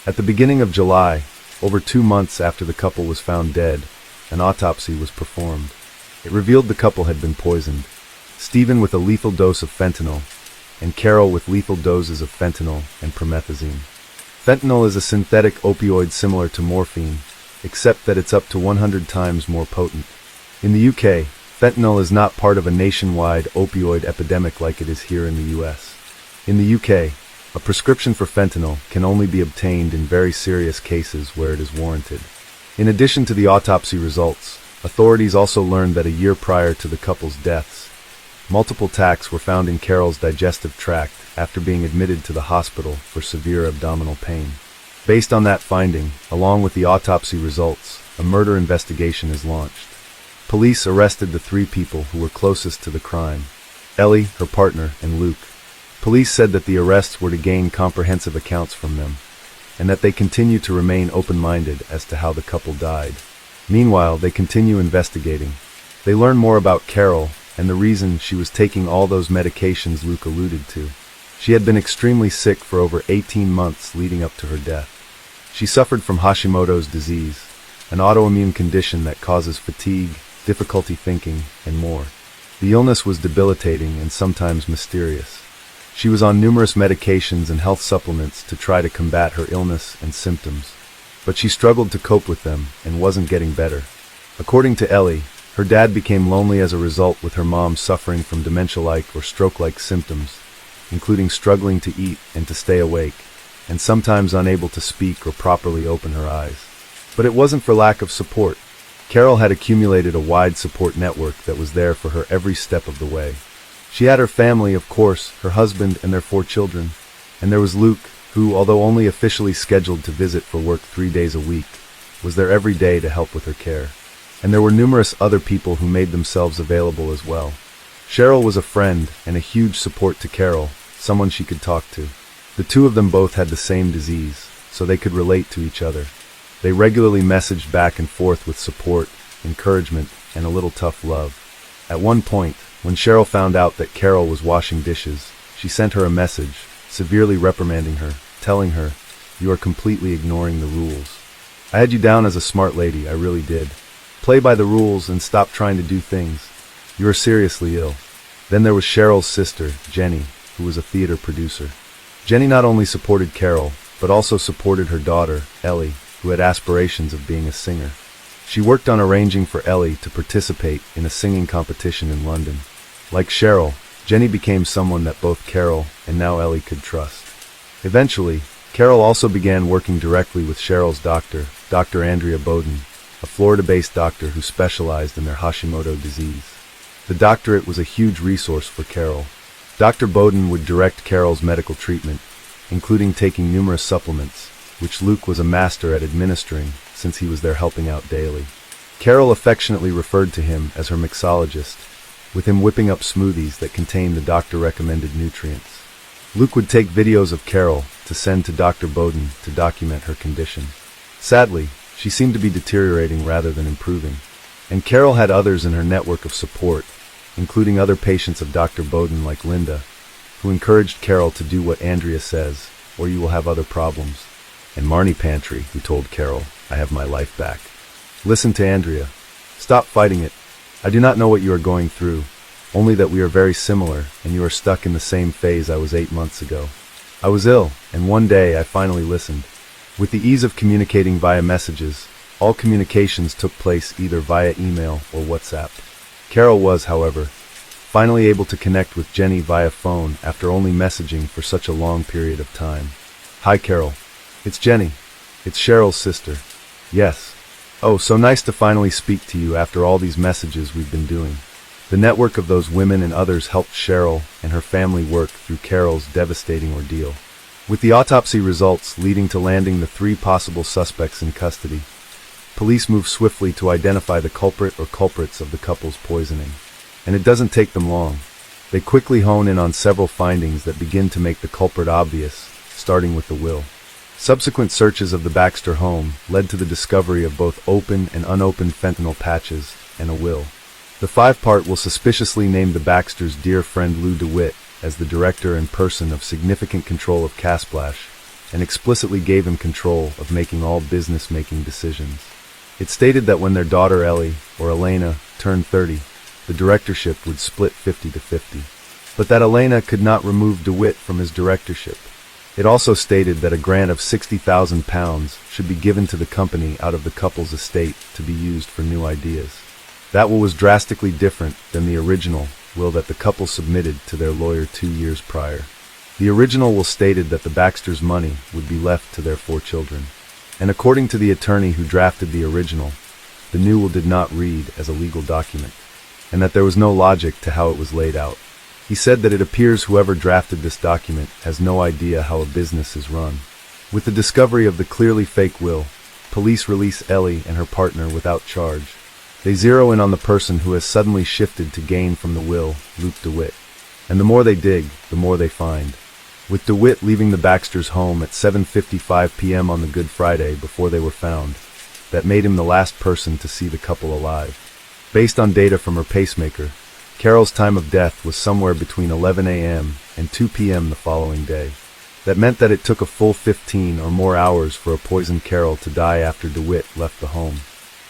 At the beginning of July, over 2 months after the couple was found dead, an autopsy was performed. It revealed the couple had been poisoned. Stephen with a lethal dose of fentanyl, and Carol with lethal doses of fentanyl and promethazine. Fentanyl is a synthetic opioid similar to morphine, except that it's up to 100 times more potent. In the UK, fentanyl is not part of a nationwide opioid epidemic like it is here in the US. In the UK, a prescription for fentanyl can only be obtained in very serious cases where it is warranted. In addition to the autopsy results, authorities also learned that a year prior to the couple's deaths, multiple tacks were found in Carol's digestive tract after being admitted to the hospital for severe abdominal pain. Based on that finding, along with the autopsy results, a murder investigation is launched. Police arrested the 3 people who were closest to the crime: Ellie, her partner, and Luke. Police said that the arrests were to gain comprehensive accounts from them, and that they continue to remain open-minded as to how the couple died. Meanwhile, they continue investigating. They learn more about Carol and the reason she was taking all those medications Luke alluded to. She had been extremely sick for over 18 months leading up to her death. She suffered from Hashimoto's disease, an autoimmune condition that causes fatigue, difficulty thinking, and more. The illness was debilitating and sometimes mysterious. She was on numerous medications and health supplements to try to combat her illness and symptoms, but she struggled to cope with them and wasn't getting better. According to Ellie, her dad became lonely as a result, with her mom suffering from dementia-like or stroke-like symptoms, including struggling to eat and to stay awake, and sometimes unable to speak or properly open her eyes. But it wasn't for lack of support. Carol had accumulated a wide support network that was there for her every step of the way. She had her family, of course, her husband and their 4 children, and there was Luke, who, although only officially scheduled to visit for work 3 days a week, was there every day to help with her care. And there were numerous other people who made themselves available as well. Cheryl was a friend and a huge support to Carol, someone she could talk to. The two of them both had the same disease, so they could relate to each other. They regularly messaged back and forth with support, encouragement, and a little tough love. At one point, when Cheryl found out that Carol was washing dishes, she sent her a message, severely reprimanding her, telling her, "You are completely ignoring the rules. I had you down as a smart lady, I really did. Play by the rules and stop trying to do things. You are seriously ill." Then there was Cheryl's sister, Jenny, who was a theater producer. Jenny not only supported Carol, but also supported her daughter, Ellie, who had aspirations of being a singer. She worked on arranging for Ellie to participate in a singing competition in London. Like Cheryl, Jenny became someone that both Carol and now Ellie could trust. Eventually, Carol also began working directly with Cheryl's doctor, Dr. Andrea Bowden, a Florida-based doctor who specialized in their Hashimoto disease. The doctorate was a huge resource for Carol. Dr. Bowden would direct Carol's medical treatment, including taking numerous supplements, which Luke was a master at administering since he was there helping out daily. Carol affectionately referred to him as her mixologist, with him whipping up smoothies that contained the doctor-recommended nutrients. Luke would take videos of Carol to send to Dr. Bowden to document her condition. Sadly, she seemed to be deteriorating rather than improving, and Carol had others in her network of support, including other patients of Dr. Bowden like Linda, who encouraged Carol to do what Andrea says, or you will have other problems, and Marnie Pantry, who told Carol, "I have my life back. Listen to Andrea. Stop fighting it. I do not know what you are going through, only that we are very similar, and you are stuck in the same phase I was 8 months ago. I was ill, and one day I finally listened." With the ease of communicating via messages, all communications took place either via email or WhatsApp. Carol was, however, finally able to connect with Jenny via phone after only messaging for such a long period of time. "Hi Carol. It's Jenny. It's Cheryl's sister. Yes. Oh, so nice to finally speak to you after all these messages we've been doing." The network of those women and others helped Cheryl and her family work through Carol's devastating ordeal. With the autopsy results leading to landing the 3 possible suspects in custody, police moved swiftly to identify the culprit or culprits of the couple's poisoning. And it doesn't take them long. They quickly hone in on several findings that begin to make the culprit obvious, starting with the will. Subsequent searches of the Baxter home led to the discovery of both open and unopened fentanyl patches and a will. The 5-part will suspiciously name the Baxters' dear friend Lou DeWitt as the director and person of significant control of Casplash, and explicitly gave him control of making all business-making decisions. It stated that when their daughter Ellie, or Elena, turned 30, the directorship would split 50-50, but that Elena could not remove DeWitt from his directorship. It also stated that a grant of £60,000 should be given to the company out of the couple's estate to be used for new ideas. That will was drastically different than the original will that the couple submitted to their lawyer 2 years prior. The original will stated that the Baxters' money would be left to their 4 children. And according to the attorney who drafted the original, the new will did not read as a legal document, and that there was no logic to how it was laid out. He said that it appears whoever drafted this document has no idea how a business is run. With the discovery of the clearly fake will, police release Ellie and her partner without charge. They zero in on the person who has suddenly shifted to gain from the will, Luke DeWitt. And the more they dig, the more they find. With DeWitt leaving the Baxters' home at 7:55 p.m. on the Good Friday before they were found, that made him the last person to see the couple alive. Based on data from her pacemaker, Carol's time of death was somewhere between 11 a.m. and 2 p.m. the following day. That meant that it took a full 15 or more hours for a poisoned Carol to die after DeWitt left the home.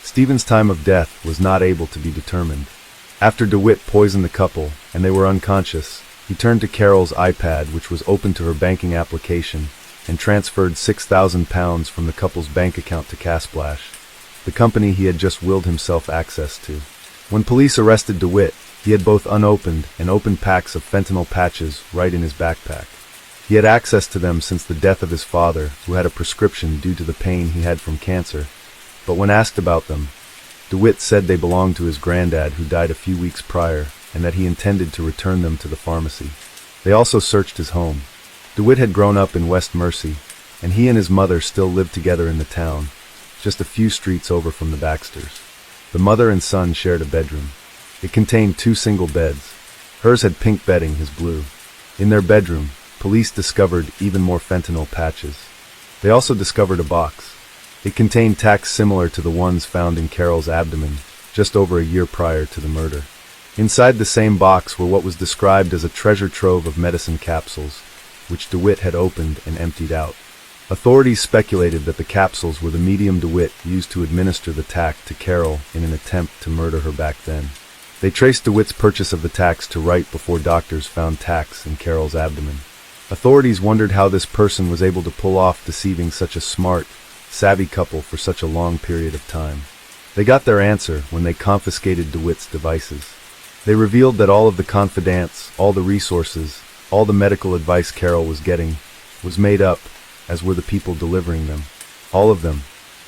Stephen's time of death was not able to be determined. After DeWitt poisoned the couple and they were unconscious, he turned to Carol's iPad, which was open to her banking application, and transferred £6,000 from the couple's bank account to Casplash, the company he had just willed himself access to. When police arrested DeWitt, he had both unopened and opened packs of fentanyl patches right in his backpack. He had access to them since the death of his father, who had a prescription due to the pain he had from cancer, but when asked about them, DeWitt said they belonged to his granddad, who died a few weeks prior, and that he intended to return them to the pharmacy. They also searched his home. DeWitt had grown up in West Mercy, and he and his mother still lived together in the town, just a few streets over from the Baxters. The mother and son shared a bedroom. It contained 2 single beds. Hers had pink bedding, his blue. In their bedroom, police discovered even more fentanyl patches. They also discovered a box. It contained tacks similar to the ones found in Carol's abdomen just over a year prior to the murder. Inside the same box were what was described as a treasure trove of medicine capsules, which DeWitt had opened and emptied out. Authorities speculated that the capsules were the medium DeWitt used to administer the tack to Carol in an attempt to murder her back then. They traced DeWitt's purchase of the tacks to right before doctors found tacks in Carol's abdomen. Authorities wondered how this person was able to pull off deceiving such a smart, savvy couple for such a long period of time. They got their answer when they confiscated DeWitt's devices. They revealed that all of the confidants, all the resources, all the medical advice Carol was getting, was made up, as were the people delivering them. All of them.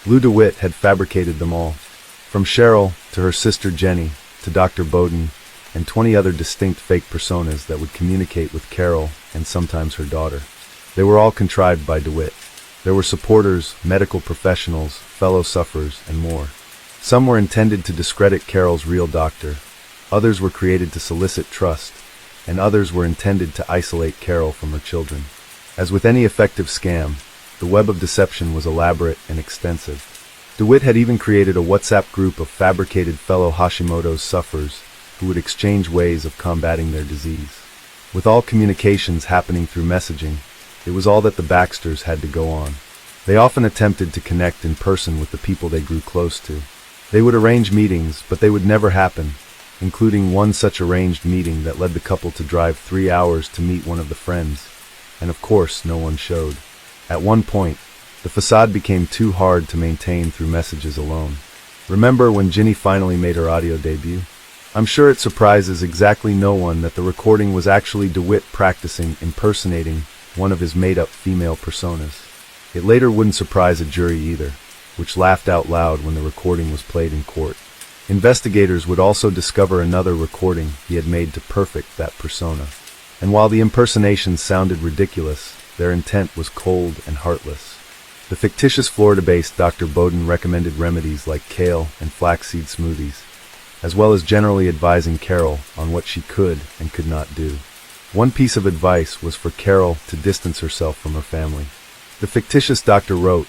Lou DeWitt had fabricated them all. From Cheryl, to her sister Jenny, to Dr. Bowden, and 20 other distinct fake personas that would communicate with Carol and sometimes her daughter. They were all contrived by DeWitt. There were supporters, medical professionals, fellow sufferers, and more. Some were intended to discredit Carol's real doctor. Others were created to solicit trust, and others were intended to isolate Carol from her children. As with any effective scam, the web of deception was elaborate and extensive. DeWitt had even created a WhatsApp group of fabricated fellow Hashimoto's sufferers who would exchange ways of combating their disease. With all communications happening through messaging, it was all that the Baxters had to go on. They often attempted to connect in person with the people they grew close to. They would arrange meetings, but they would never happen, including one such arranged meeting that led the couple to drive 3 hours to meet one of the friends, and of course no one showed. At one point, the facade became too hard to maintain through messages alone. Remember when Ginny finally made her audio debut? I'm sure it surprises exactly no one that the recording was actually DeWitt practicing impersonating one of his made-up female personas. It later wouldn't surprise a jury either, which laughed out loud when the recording was played in court. Investigators would also discover another recording he had made to perfect that persona. And while the impersonations sounded ridiculous, their intent was cold and heartless. The fictitious Florida-based Dr. Bowden recommended remedies like kale and flaxseed smoothies, as well as generally advising Carol on what she could and could not do. One piece of advice was for Carol to distance herself from her family. The fictitious doctor wrote,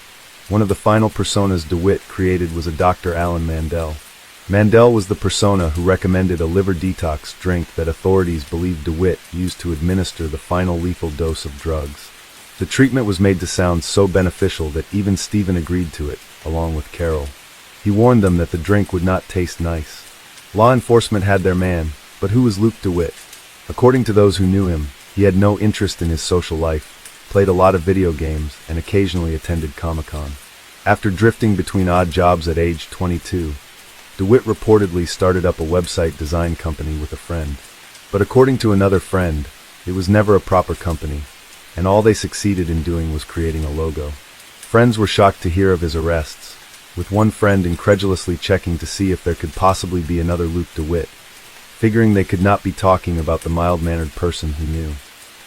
one of the final personas DeWitt created was a Dr. Alan Mandel. Mandel was the persona who recommended a liver detox drink that authorities believed DeWitt used to administer the final lethal dose of drugs. The treatment was made to sound so beneficial that even Stephen agreed to it, along with Carol. He warned them that the drink would not taste nice. Law enforcement had their man, but who was Luke DeWitt? According to those who knew him, he had no interest in his social life, played a lot of video games, and occasionally attended Comic-Con. After drifting between odd jobs at age 22, DeWitt reportedly started up a website design company with a friend. But according to another friend, it was never a proper company, and all they succeeded in doing was creating a logo. Friends were shocked to hear of his arrests, with one friend incredulously checking to see if there could possibly be another Luke DeWitt, figuring they could not be talking about the mild-mannered person he knew.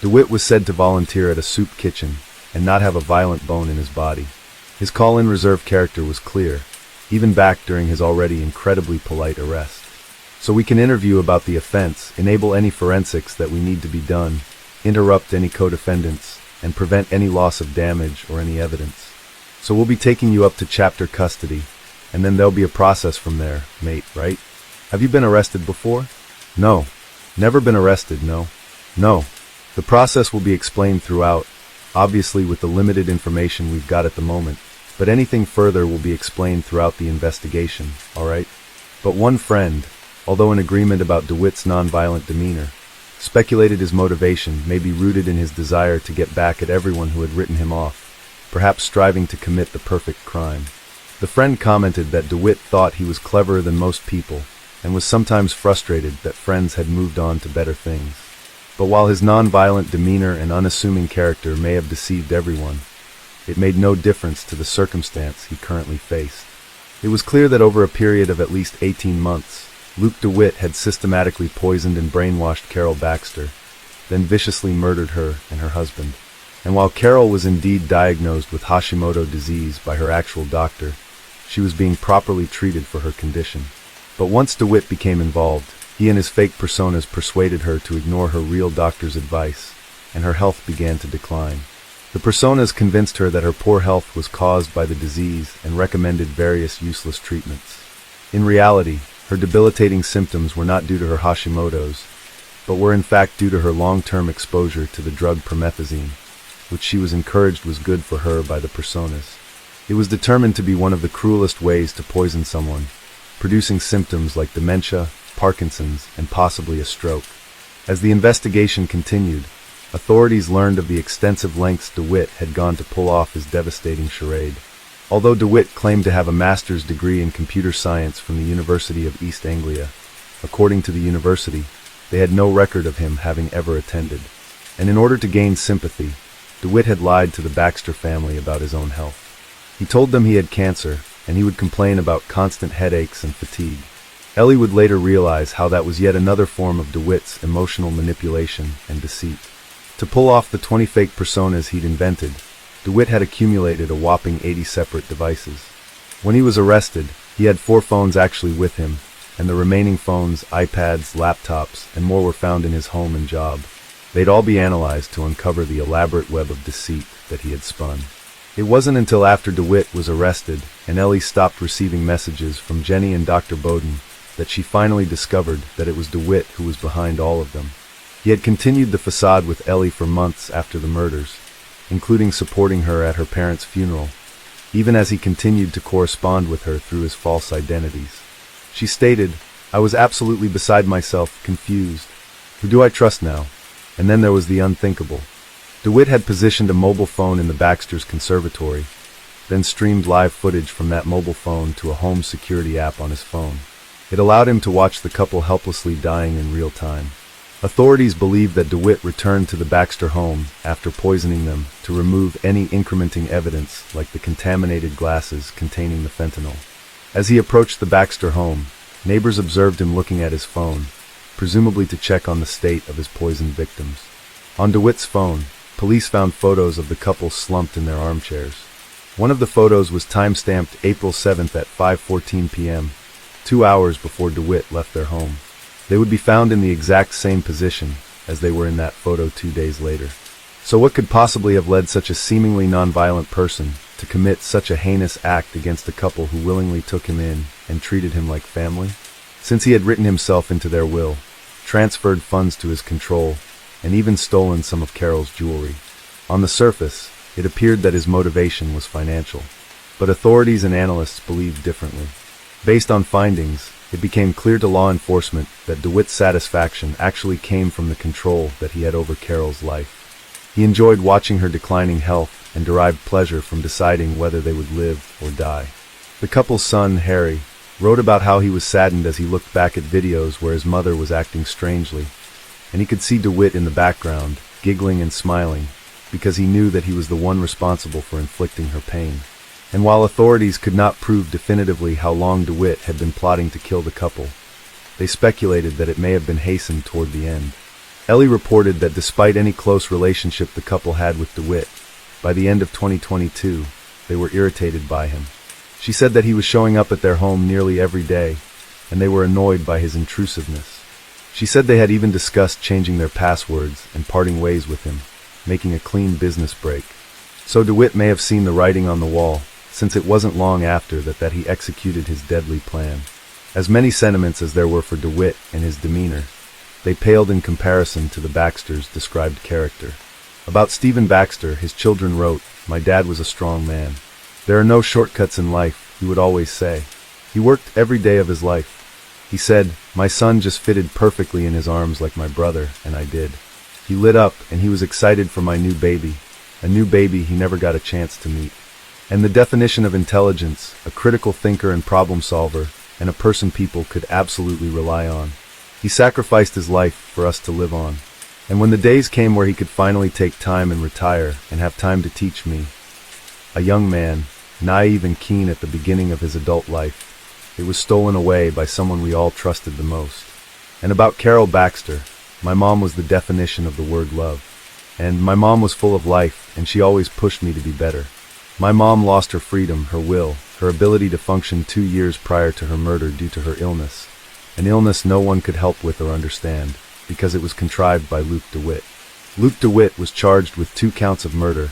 DeWitt was said to volunteer at a soup kitchen and not have a violent bone in his body. His call-in reserve character was clear, even back during his already incredibly polite arrest. so we can interview about the offense, enable any forensics that we need to be done, interrupt any co-defendants, and prevent any loss of damage or any evidence. So we'll be taking you up to chapter custody, and then there'll be a process from there, mate, right? Have you been arrested before? No. Never been arrested, no. No. The process will be explained throughout, obviously with the limited information we've got at the moment, but anything further will be explained throughout the investigation, alright? But one friend, although in agreement about DeWitt's nonviolent demeanor, speculated his motivation may be rooted in his desire to get back at everyone who had written him off, perhaps striving to commit the perfect crime. The friend commented that DeWitt thought he was cleverer than most people, and was sometimes frustrated that friends had moved on to better things. But while his non-violent demeanor and unassuming character may have deceived everyone, it made no difference to the circumstance he currently faced. It was clear that over a period of at least 18 months, Luke DeWitt had systematically poisoned and brainwashed Carol Baxter, then viciously murdered her and her husband. And while Carol was indeed diagnosed with Hashimoto disease by her actual doctor, she was being properly treated for her condition. But once DeWitt became involved, he and his fake personas persuaded her to ignore her real doctor's advice, and her health began to decline. The personas convinced her that her poor health was caused by the disease and recommended various useless treatments. In reality, her debilitating symptoms were not due to her Hashimoto's, but were in fact due to her long-term exposure to the drug promethazine, which she was encouraged was good for her by the personas. It was determined to be one of the cruelest ways to poison someone, producing symptoms like dementia, Parkinson's, and possibly a stroke. As the investigation continued, authorities learned of the extensive lengths DeWitt had gone to pull off his devastating charade. Although DeWitt claimed to have a master's degree in computer science from the University of East Anglia, according to the university, they had no record of him having ever attended. And in order to gain sympathy, DeWitt had lied to the Baxter family about his own health. He told them he had cancer, and he would complain about constant headaches and fatigue. Ellie would later realize how that was yet another form of DeWitt's emotional manipulation and deceit. To pull off the 20 fake personas he'd invented, DeWitt had accumulated a whopping 80 separate devices. When he was arrested, he had 4 phones actually with him, and the remaining phones, iPads, laptops, and more were found in his home and job. They'd all be analyzed to uncover the elaborate web of deceit that he had spun. It wasn't until after DeWitt was arrested and Ellie stopped receiving messages from Jenny and Dr. Bowden that she finally discovered that it was DeWitt who was behind all of them. He had continued the facade with Ellie for months after the murders, including supporting her at her parents' funeral, even as he continued to correspond with her through his false identities. She stated, "I was absolutely beside myself, confused. Who do I trust now?" And then there was the unthinkable. DeWitt had positioned a mobile phone in the Baxter's conservatory, then streamed live footage from that mobile phone to a home security app on his phone. It allowed him to watch the couple helplessly dying in real time. Authorities believe that DeWitt returned to the Baxter home after poisoning them to remove any incrementing evidence like the contaminated glasses containing the fentanyl. As he approached the Baxter home, neighbors observed him looking at his phone, presumably to check on the state of his poisoned victims. On DeWitt's phone, police found photos of the couple slumped in their armchairs. One of the photos was time-stamped April 7th at 5:14 p.m., 2 hours before DeWitt left their home. They would be found in the exact same position as they were in that photo 2 days later. So what could possibly have led such a seemingly non-violent person to commit such a heinous act against a couple who willingly took him in and treated him like family? Since he had written himself into their will, transferred funds to his control, and even stolen some of Carol's jewelry. On the surface, it appeared that his motivation was financial, but authorities and analysts believed differently. Based on findings, it became clear to law enforcement that DeWitt's satisfaction actually came from the control that he had over Carol's life. He enjoyed watching her declining health and derived pleasure from deciding whether they would live or die. The couple's son, Harry, wrote about how he was saddened as he looked back at videos where his mother was acting strangely, and he could see DeWitt in the background, giggling and smiling, because he knew that he was the one responsible for inflicting her pain. And while authorities could not prove definitively how long DeWitt had been plotting to kill the couple, they speculated that it may have been hastened toward the end. Ellie reported that despite any close relationship the couple had with DeWitt, by the end of 2022, they were irritated by him. She said that he was showing up at their home nearly every day, and they were annoyed by his intrusiveness. She said they had even discussed changing their passwords and parting ways with him, making a clean business break. So DeWitt may have seen the writing on the wall, since it wasn't long after that he executed his deadly plan. As many sentiments as there were for DeWitt and his demeanor, they paled in comparison to the Baxter's described character. About Stephen Baxter, his children wrote, "My dad was a strong man. There are no shortcuts in life," he would always say. He worked every day of his life. He said, "My son just fitted perfectly in his arms like my brother, and I did." He lit up, and he was excited for my new baby, a new baby he never got a chance to meet. And the definition of intelligence, a critical thinker and problem solver, and a person people could absolutely rely on. He sacrificed his life for us to live on. And when the days came where he could finally take time and retire and have time to teach me, a young man, naive and keen at the beginning of his adult life, it was stolen away by someone we all trusted the most. And about Carol Baxter, my mom was the definition of the word love. And my mom was full of life, and she always pushed me to be better. My mom lost her freedom, her will, her ability to function 2 years prior to her murder due to her illness. An illness no one could help with or understand, because it was contrived by Luke DeWitt. Luke DeWitt was charged with 2 counts of murder,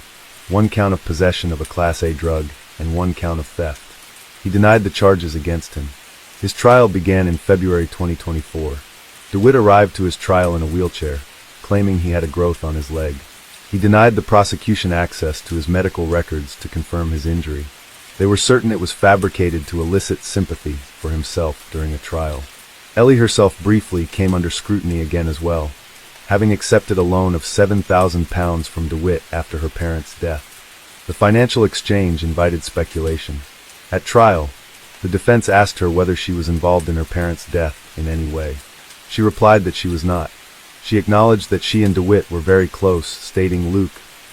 1 count of possession of a Class A drug, and 1 count of theft. He denied the charges against him. His trial began in February 2024. DeWitt arrived to his trial in a wheelchair, claiming he had a growth on his leg. He denied the prosecution access to his medical records to confirm his injury. They were certain it was fabricated to elicit sympathy for himself during a trial. Ellie herself briefly came under scrutiny again as well, having accepted a loan of £7,000 from DeWitt after her parents' death. The financial exchange invited speculation. At trial, the defense asked her whether she was involved in her parents' death in any way. She replied that she was not. She acknowledged that she and DeWitt were very close, stating, "Luke,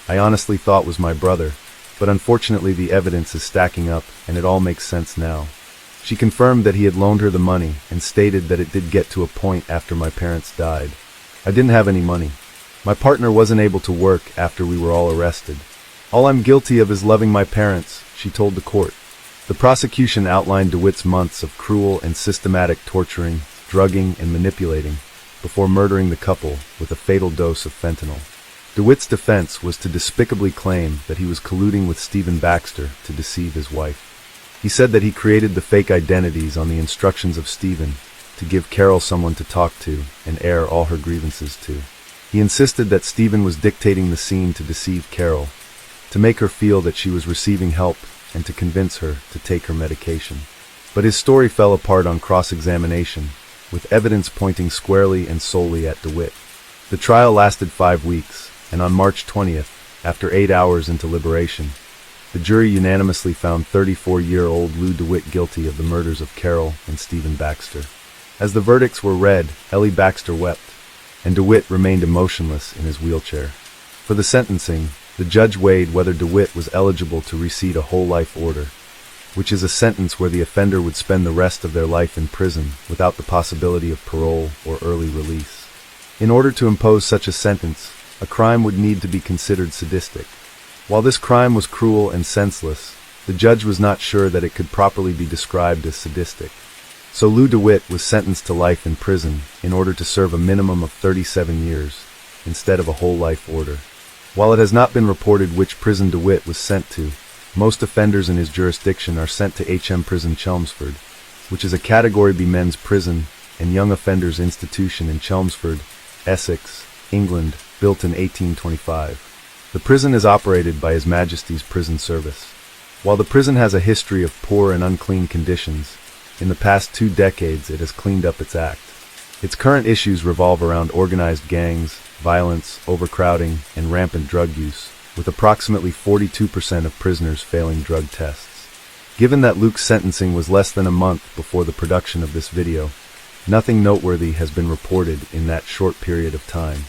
I honestly thought was my brother, but unfortunately the evidence is stacking up and it all makes sense now." She confirmed that he had loaned her the money and stated that it did get to a point after my parents died. "I didn't have any money. My partner wasn't able to work after we were all arrested. All I'm guilty of is loving my parents," she told the court. The prosecution outlined DeWitt's months of cruel and systematic torturing, drugging, and manipulating before murdering the couple with a fatal dose of fentanyl. DeWitt's defense was to despicably claim that he was colluding with Stephen Baxter to deceive his wife. He said that he created the fake identities on the instructions of Stephen to give Carol someone to talk to and air all her grievances to. He insisted that Stephen was dictating the scene to deceive Carol, to make her feel that she was receiving help and to convince her to take her medication. But his story fell apart on cross-examination, with evidence pointing squarely and solely at DeWitt. The trial lasted 5 weeks, and on March 20th, after 8 hours into deliberation, the jury unanimously found 34-year-old Lou DeWitt guilty of the murders of Carol and Stephen Baxter. As the verdicts were read, Ellie Baxter wept, and DeWitt remained emotionless in his wheelchair. For the sentencing, the judge weighed whether DeWitt was eligible to receive a whole life order, which is a sentence where the offender would spend the rest of their life in prison without the possibility of parole or early release. In order to impose such a sentence, a crime would need to be considered sadistic. While this crime was cruel and senseless, the judge was not sure that it could properly be described as sadistic. So Lou DeWitt was sentenced to life in prison in order to serve a minimum of 37 years, instead of a whole life order. While it has not been reported which prison DeWitt was sent to, most offenders in his jurisdiction are sent to HM Prison Chelmsford, which is a Category B men's prison and young offenders institution in Chelmsford, Essex, England, built in 1825. The prison is operated by His Majesty's Prison Service. While the prison has a history of poor and unclean conditions, in the past 2 decades it has cleaned up its act. Its current issues revolve around organized gangs, violence, overcrowding, and rampant drug use, with approximately 42% of prisoners failing drug tests. Given that Luke's sentencing was less than a month before the production of this video, nothing noteworthy has been reported in that short period of time.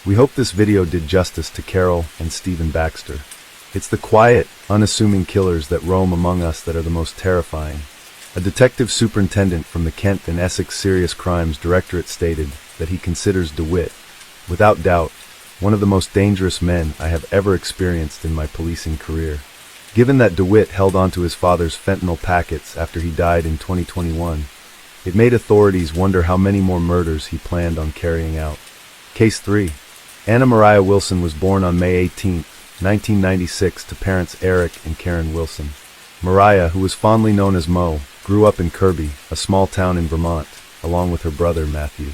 We hope this video did justice to Carol and Stephen Baxter. It's the quiet, unassuming killers that roam among us that are the most terrifying. A detective superintendent from the Kent and Essex Serious Crimes Directorate stated that he considers DeWitt, without doubt, one of the most dangerous men I have ever experienced in my policing career. Given that DeWitt held onto his father's fentanyl packets after he died in 2021, It made authorities wonder how many more murders he planned on carrying out. Case 3. Anna Mariah Wilson was born on May 18, 1996 to parents Eric and Karen Wilson. Mariah, who was fondly known as Mo, grew up in Kirby, a small town in Vermont, along with her brother Matthew.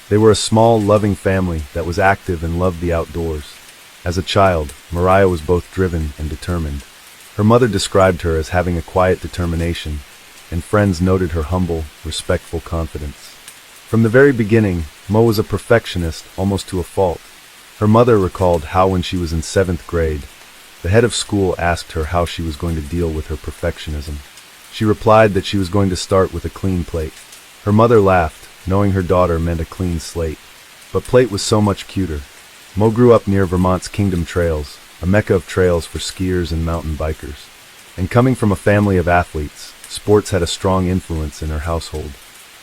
They were a small, loving family that was active and loved the outdoors. As a child, Mariah was both driven and determined. Her mother described her as having a quiet determination, and friends noted her humble, respectful confidence. From the very beginning, Mo was a perfectionist almost to a fault. Her mother recalled how when she was in 7th grade, the head of school asked her how she was going to deal with her perfectionism. She replied that she was going to start with a clean plate. Her mother laughed, knowing her daughter meant a clean slate. But plate was so much cuter. Mo grew up near Vermont's Kingdom Trails, a mecca of trails for skiers and mountain bikers. And coming from a family of athletes, sports had a strong influence in her household.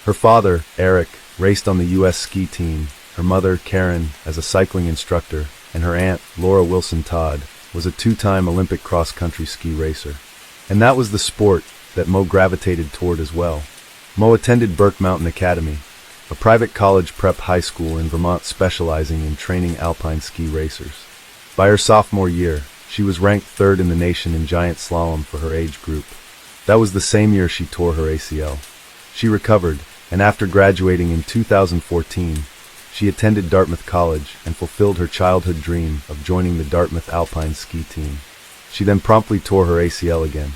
Her father, Eric, raced on the U.S. ski team, her mother, Karen, as a cycling instructor, and her aunt, Laura Wilson Todd, was a 2-time Olympic cross-country ski racer. And that was the sport that Mo gravitated toward as well. Mo attended Burke Mountain Academy, a private college prep high school in Vermont specializing in training alpine ski racers. By her sophomore year, she was ranked 3rd in the nation in giant slalom for her age group. That was the same year she tore her ACL. She recovered, and after graduating in 2014, she attended Dartmouth College and fulfilled her childhood dream of joining the Dartmouth Alpine ski team. She then promptly tore her ACL again.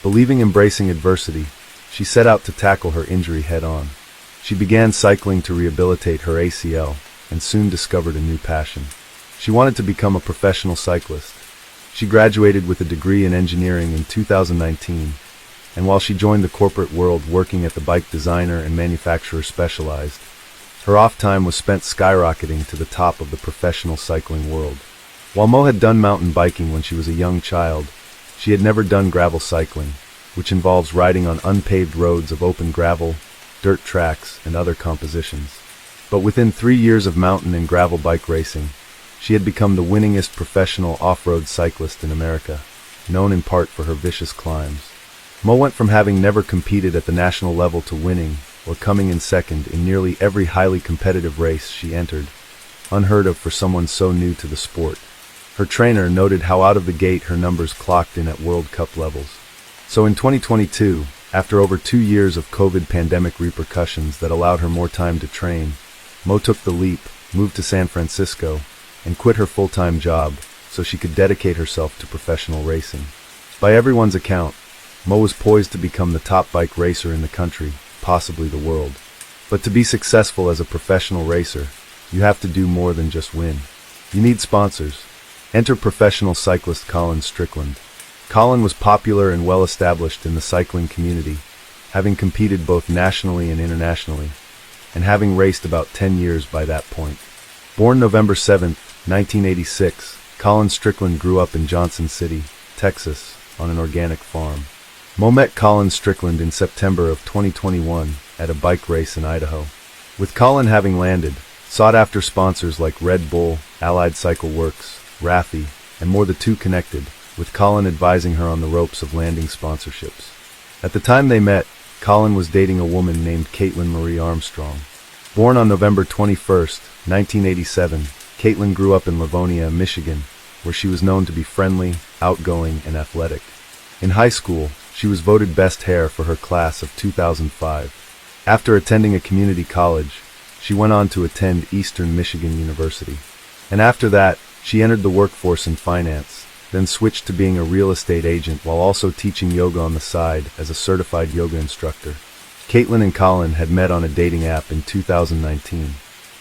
Believing embracing adversity, she set out to tackle her injury head-on. She began cycling to rehabilitate her ACL and soon discovered a new passion. She wanted to become a professional cyclist. She graduated with a degree in engineering in 2019, and while she joined the corporate world working at the bike designer and manufacturer Specialized, her off time was spent skyrocketing to the top of the professional cycling world. While Mo had done mountain biking when she was a young child, she had never done gravel cycling, which involves riding on unpaved roads of open gravel, dirt tracks, and other compositions. But within 3 years of mountain and gravel bike racing, she had become the winningest professional off-road cyclist in America, known in part for her vicious climbs. Mo went from having never competed at the national level to winning, or coming in second in nearly every highly competitive race she entered, unheard of for someone so new to the sport. Her trainer noted how out of the gate her numbers clocked in at World Cup levels. So in 2022, after over 2 years of COVID pandemic repercussions that allowed her more time to train, Mo took the leap, moved to San Francisco, and quit her full-time job so she could dedicate herself to professional racing. By everyone's account, Mo was poised to become the top bike racer in the country, possibly the world. But to be successful as a professional racer, you have to do more than just win. You need sponsors. Enter professional cyclist Colin Strickland. Colin was popular and well-established in the cycling community, having competed both nationally and internationally, and having raced about 10 years by that point. Born November 7, 1986, Colin Strickland grew up in Johnson City, Texas, on an organic farm. Mo met Colin Strickland in September of 2021 at a bike race in Idaho. With Colin having landed, sought-after sponsors like Red Bull, Allied Cycle Works, Raffi, and more the two connected, with Colin advising her on the ropes of landing sponsorships. At the time they met, Colin was dating a woman named Caitlin Marie Armstrong. Born on November 21, 1987, Caitlin grew up in Livonia, Michigan, where she was known to be friendly, outgoing, and athletic. In high school, she was voted best hair for her class of 2005. After attending a community college, she went on to attend Eastern Michigan University. And after that, she entered the workforce in finance, then switched to being a real estate agent while also teaching yoga on the side as a certified yoga instructor. Caitlin and Colin had met on a dating app in 2019.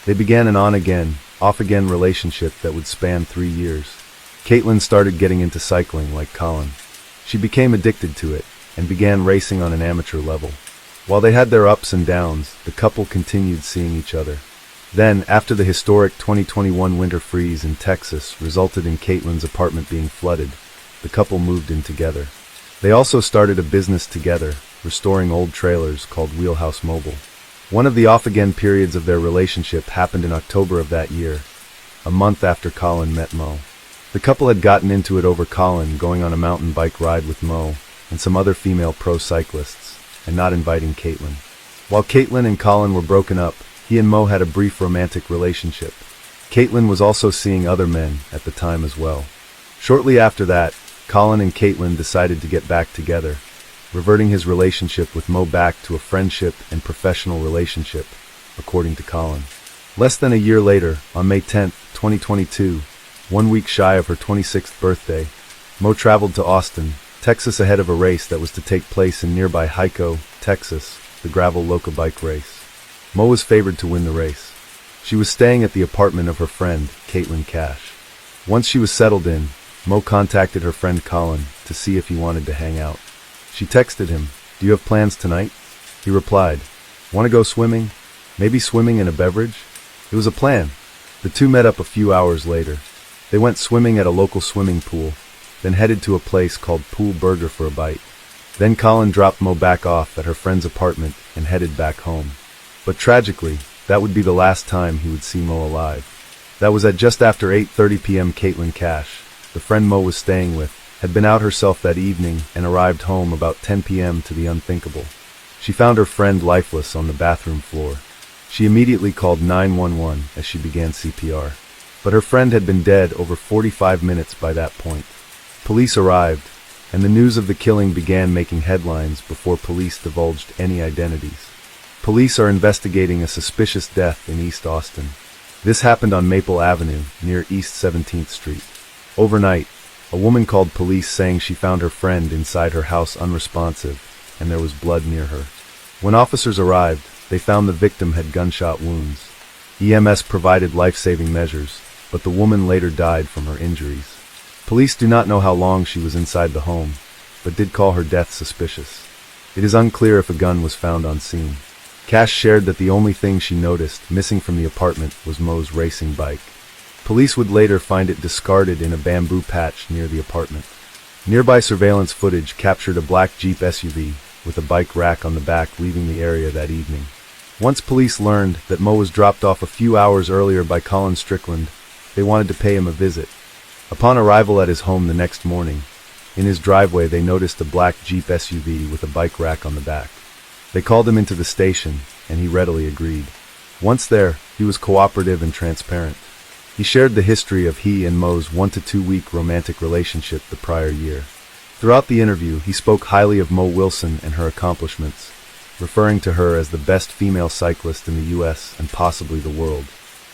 They began an on-again, off-again relationship that would span 3 years. Caitlin started getting into cycling like Colin. She became addicted to it and began racing on an amateur level. While they had their ups and downs, the couple continued seeing each other. Then, after the historic 2021 winter freeze in Texas resulted in Caitlin's apartment being flooded, the couple moved in together. They also started a business together, restoring old trailers called Wheelhouse Mobile. One of the off-again periods of their relationship happened in October of that year, a month after Colin met Mo. The couple had gotten into it over Colin going on a mountain bike ride with Mo and some other female pro cyclists, and not inviting Caitlin. While Caitlin and Colin were broken up, he and Mo had a brief romantic relationship. Caitlin was also seeing other men at the time as well. Shortly after that, Colin and Caitlin decided to get back together, reverting his relationship with Mo back to a friendship and professional relationship, according to Colin. Less than a year later, on May 10, 2022, 1 week shy of her 26th birthday, Mo traveled to Austin, Texas ahead of a race that was to take place in nearby Hico, Texas, the gravel loca bike race. Mo was favored to win the race. She was staying at the apartment of her friend, Caitlin Cash. Once she was settled in, Mo contacted her friend Colin to see if he wanted to hang out. She texted him, "Do you have plans tonight?" He replied, "Want to go swimming? Maybe swimming in a beverage?" It was a plan. The two met up a few hours later. They went swimming at a local swimming pool, then headed to a place called Pool Burger for a bite. Then Colin dropped Mo back off at her friend's apartment and headed back home. But tragically, that would be the last time he would see Mo alive. That was at just after 8:30 p.m. Caitlin Cash, the friend Mo was staying with, had been out herself that evening and arrived home about 10 p.m. to the unthinkable. She found her friend lifeless on the bathroom floor. She immediately called 911 as she began CPR. But her friend had been dead over 45 minutes by that point. Police arrived, and the news of the killing began making headlines before police divulged any identities. Police are investigating a suspicious death in East Austin. This happened on Maple Avenue, near East 17th Street. Overnight, a woman called police saying she found her friend inside her house unresponsive, and there was blood near her. When officers arrived, they found the victim had gunshot wounds. EMS provided life-saving measures, but the woman later died from her injuries. Police do not know how long she was inside the home, but did call her death suspicious. It is unclear if a gun was found on scene. Cash shared that the only thing she noticed missing from the apartment was Mo's racing bike. Police would later find it discarded in a bamboo patch near the apartment. Nearby surveillance footage captured a black Jeep SUV with a bike rack on the back leaving the area that evening. Once police learned that Mo was dropped off a few hours earlier by Colin Strickland, they wanted to pay him a visit. Upon arrival at his home the next morning, in his driveway they noticed a black Jeep SUV with a bike rack on the back. They called him into the station, and he readily agreed. Once there, he was cooperative and transparent. He shared the history of he and Mo's 1 to 2 week romantic relationship the prior year. Throughout the interview, he spoke highly of Mo Wilson and her accomplishments, referring to her as the best female cyclist in the U.S. and possibly the world.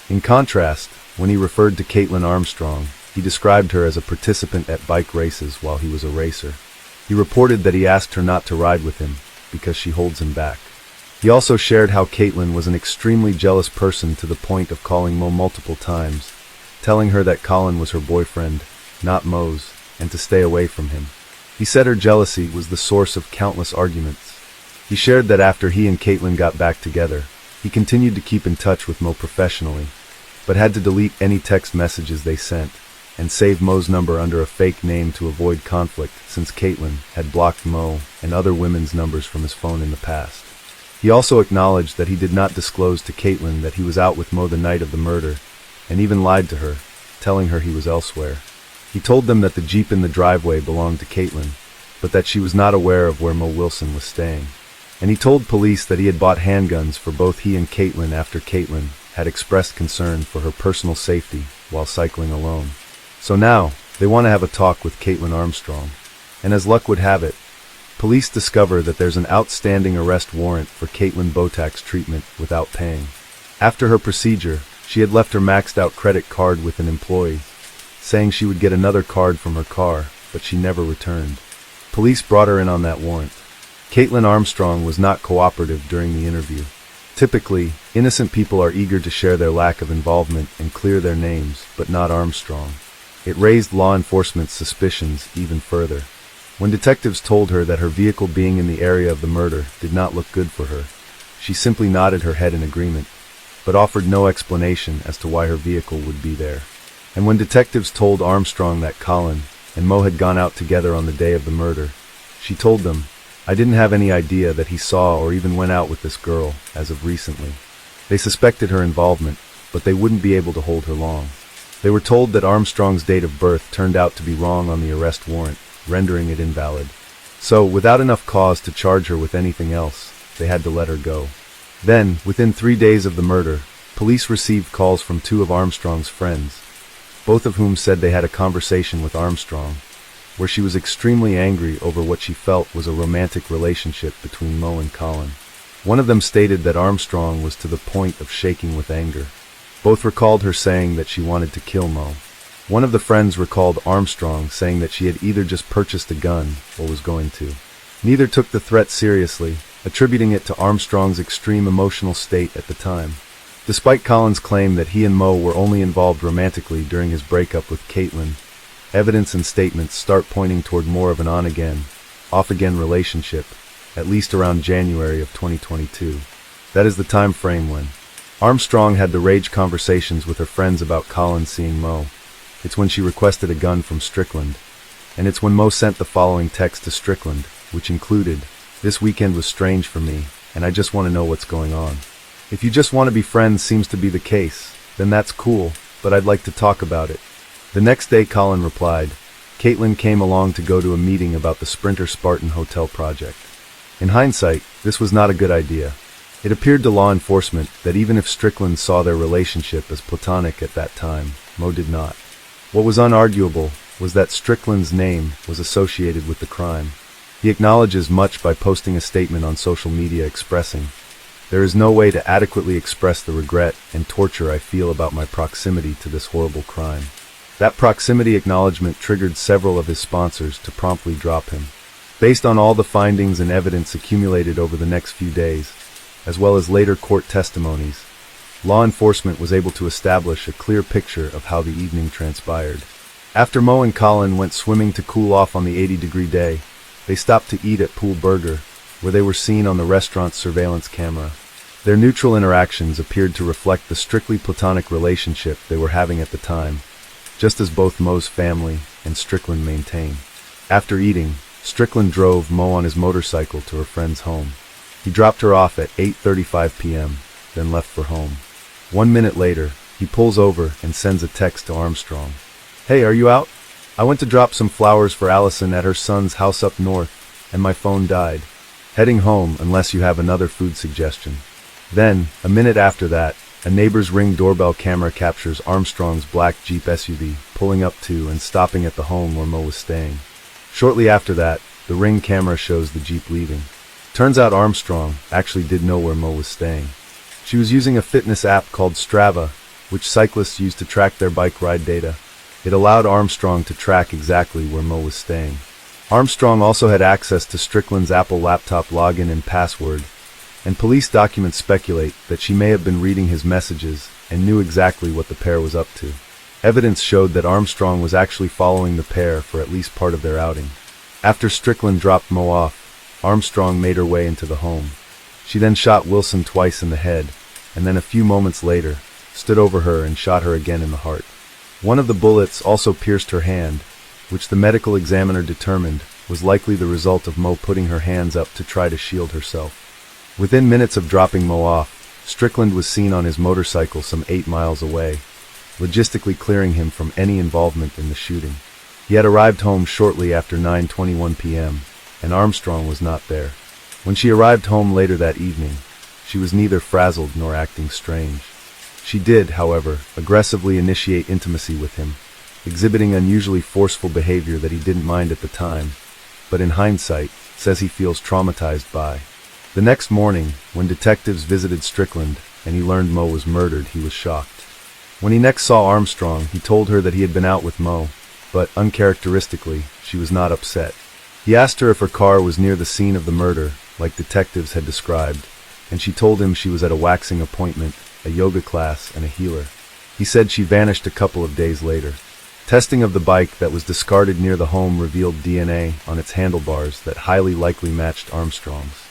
In contrast, when he referred to Caitlin Armstrong, he described her as a participant at bike races while he was a racer. He reported that he asked her not to ride with him because she holds him back. He also shared how Caitlin was an extremely jealous person to the point of calling Mo multiple times, telling her that Colin was her boyfriend, not Mo's, and to stay away from him. He said her jealousy was the source of countless arguments. He shared that after he and Caitlin got back together, he continued to keep in touch with Mo professionally, but had to delete any text messages they sent, and save Mo's number under a fake name to avoid conflict since Caitlin had blocked Mo and other women's numbers from his phone in the past. He also acknowledged that he did not disclose to Caitlin that he was out with Mo the night of the murder, and even lied to her, telling her he was elsewhere. He told them that the Jeep in the driveway belonged to Caitlin, but that she was not aware of where Mo Wilson was staying. And he told police that he had bought handguns for both he and Caitlin after Caitlin had expressed concern for her personal safety while cycling alone. So now, they want to have a talk with Caitlin Armstrong. And as luck would have it, police discover that there's an outstanding arrest warrant for Caitlin Botak's treatment without paying. After her procedure, she had left her maxed-out credit card with an employee, saying she would get another card from her car, but she never returned. Police brought her in on that warrant. Caitlin Armstrong was not cooperative during the interview. Typically, innocent people are eager to share their lack of involvement and clear their names, but not Armstrong. It raised law enforcement's suspicions even further. When detectives told her that her vehicle being in the area of the murder did not look good for her, she simply nodded her head in agreement, but offered no explanation as to why her vehicle would be there. And when detectives told Armstrong that Colin and Mo had gone out together on the day of the murder, she told them, "I didn't have any idea that he saw or even went out with this girl as of recently." They suspected her involvement, but they wouldn't be able to hold her long. They were told that Armstrong's date of birth turned out to be wrong on the arrest warrant, rendering it invalid. So, without enough cause to charge her with anything else, they had to let her go. Then, within 3 days of the murder, police received calls from two of Armstrong's friends, both of whom said they had a conversation with Armstrong, where she was extremely angry over what she felt was a romantic relationship between Mo and Colin. One of them stated that Armstrong was to the point of shaking with anger. Both recalled her saying that she wanted to kill Mo. One of the friends recalled Armstrong saying that she had either just purchased a gun or was going to. Neither took the threat seriously, attributing it to Armstrong's extreme emotional state at the time. Despite Colin's claim that he and Mo were only involved romantically during his breakup with Caitlin, evidence and statements start pointing toward more of an on-again, off-again relationship, at least around January of 2022. That is the time frame when Armstrong had the rage conversations with her friends about Colin seeing Mo. It's when she requested a gun from Strickland, and it's when Mo sent the following text to Strickland, which included, "This weekend was strange for me, and I just want to know what's going on. If you just want to be friends seems to be the case, then that's cool, but I'd like to talk about it." The next day Colin replied, "Caitlin came along to go to a meeting about the Sprinter Spartan Hotel project." In hindsight, this was not a good idea. It appeared to law enforcement that even if Strickland saw their relationship as platonic at that time, Mo did not. What was unarguable was that Strickland's name was associated with the crime. He acknowledges much by posting a statement on social media expressing, "There is no way to adequately express the regret and torture I feel about my proximity to this horrible crime." That proximity acknowledgement triggered several of his sponsors to promptly drop him. Based on all the findings and evidence accumulated over the next few days, as well as later court testimonies, law enforcement was able to establish a clear picture of how the evening transpired. After Mo and Colin went swimming to cool off on the 80-degree day, they stopped to eat at Pool Burger, where they were seen on the restaurant's surveillance camera. Their neutral interactions appeared to reflect the strictly platonic relationship they were having at the time, just as both Mo's family and Strickland maintain. After eating, Strickland drove Mo on his motorcycle to her friend's home. He dropped her off at 8:35 p.m., then left for home. 1 minute later, he pulls over and sends a text to Armstrong. "Hey, are you out? I went to drop some flowers for Allison at her son's house up north, and my phone died. Heading home unless you have another food suggestion." Then, a minute after that, a neighbor's Ring doorbell camera captures Armstrong's black Jeep SUV pulling up to and stopping at the home where Mo was staying. Shortly after that, the Ring camera shows the Jeep leaving. Turns out Armstrong actually did know where Mo was staying. She was using a fitness app called Strava, which cyclists use to track their bike ride data. It allowed Armstrong to track exactly where Mo was staying. Armstrong also had access to Strickland's Apple laptop login and password, and police documents speculate that she may have been reading his messages and knew exactly what the pair was up to. Evidence showed that Armstrong was actually following the pair for at least part of their outing. After Strickland dropped Mo off, Armstrong made her way into the home. She then shot Wilson twice in the head, and then a few moments later, stood over her and shot her again in the heart. One of the bullets also pierced her hand, which the medical examiner determined was likely the result of Mo putting her hands up to try to shield herself. Within minutes of dropping Mo off, Strickland was seen on his motorcycle some 8 miles away, logistically clearing him from any involvement in the shooting. He had arrived home shortly after 9:21 p.m., and Armstrong was not there. When she arrived home later that evening, she was neither frazzled nor acting strange. She did, however, aggressively initiate intimacy with him, exhibiting unusually forceful behavior that he didn't mind at the time, but in hindsight, says he feels traumatized by. The next morning, when detectives visited Strickland and he learned Mo was murdered, he was shocked. When he next saw Armstrong, he told her that he had been out with Mo, but uncharacteristically, she was not upset. He asked her if her car was near the scene of the murder, like detectives had described, and she told him she was at a waxing appointment, a yoga class, and a healer. He said she vanished a couple of days later. Testing of the bike that was discarded near the home revealed DNA on its handlebars that highly likely matched Armstrong's.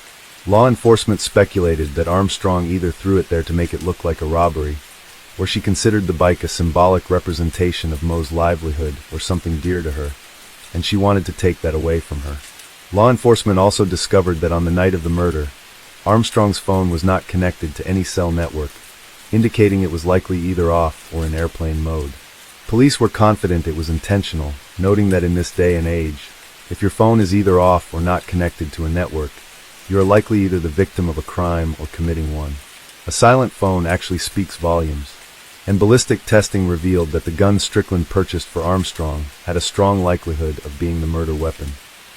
Law enforcement speculated that Armstrong either threw it there to make it look like a robbery, or she considered the bike a symbolic representation of Mo's livelihood or something dear to her, and she wanted to take that away from her. Law enforcement also discovered that on the night of the murder, Armstrong's phone was not connected to any cell network, indicating it was likely either off or in airplane mode. Police were confident it was intentional, noting that in this day and age, if your phone is either off or not connected to a network, you are likely either the victim of a crime or committing one. A silent phone actually speaks volumes. And ballistic testing revealed that the gun Strickland purchased for Armstrong had a strong likelihood of being the murder weapon.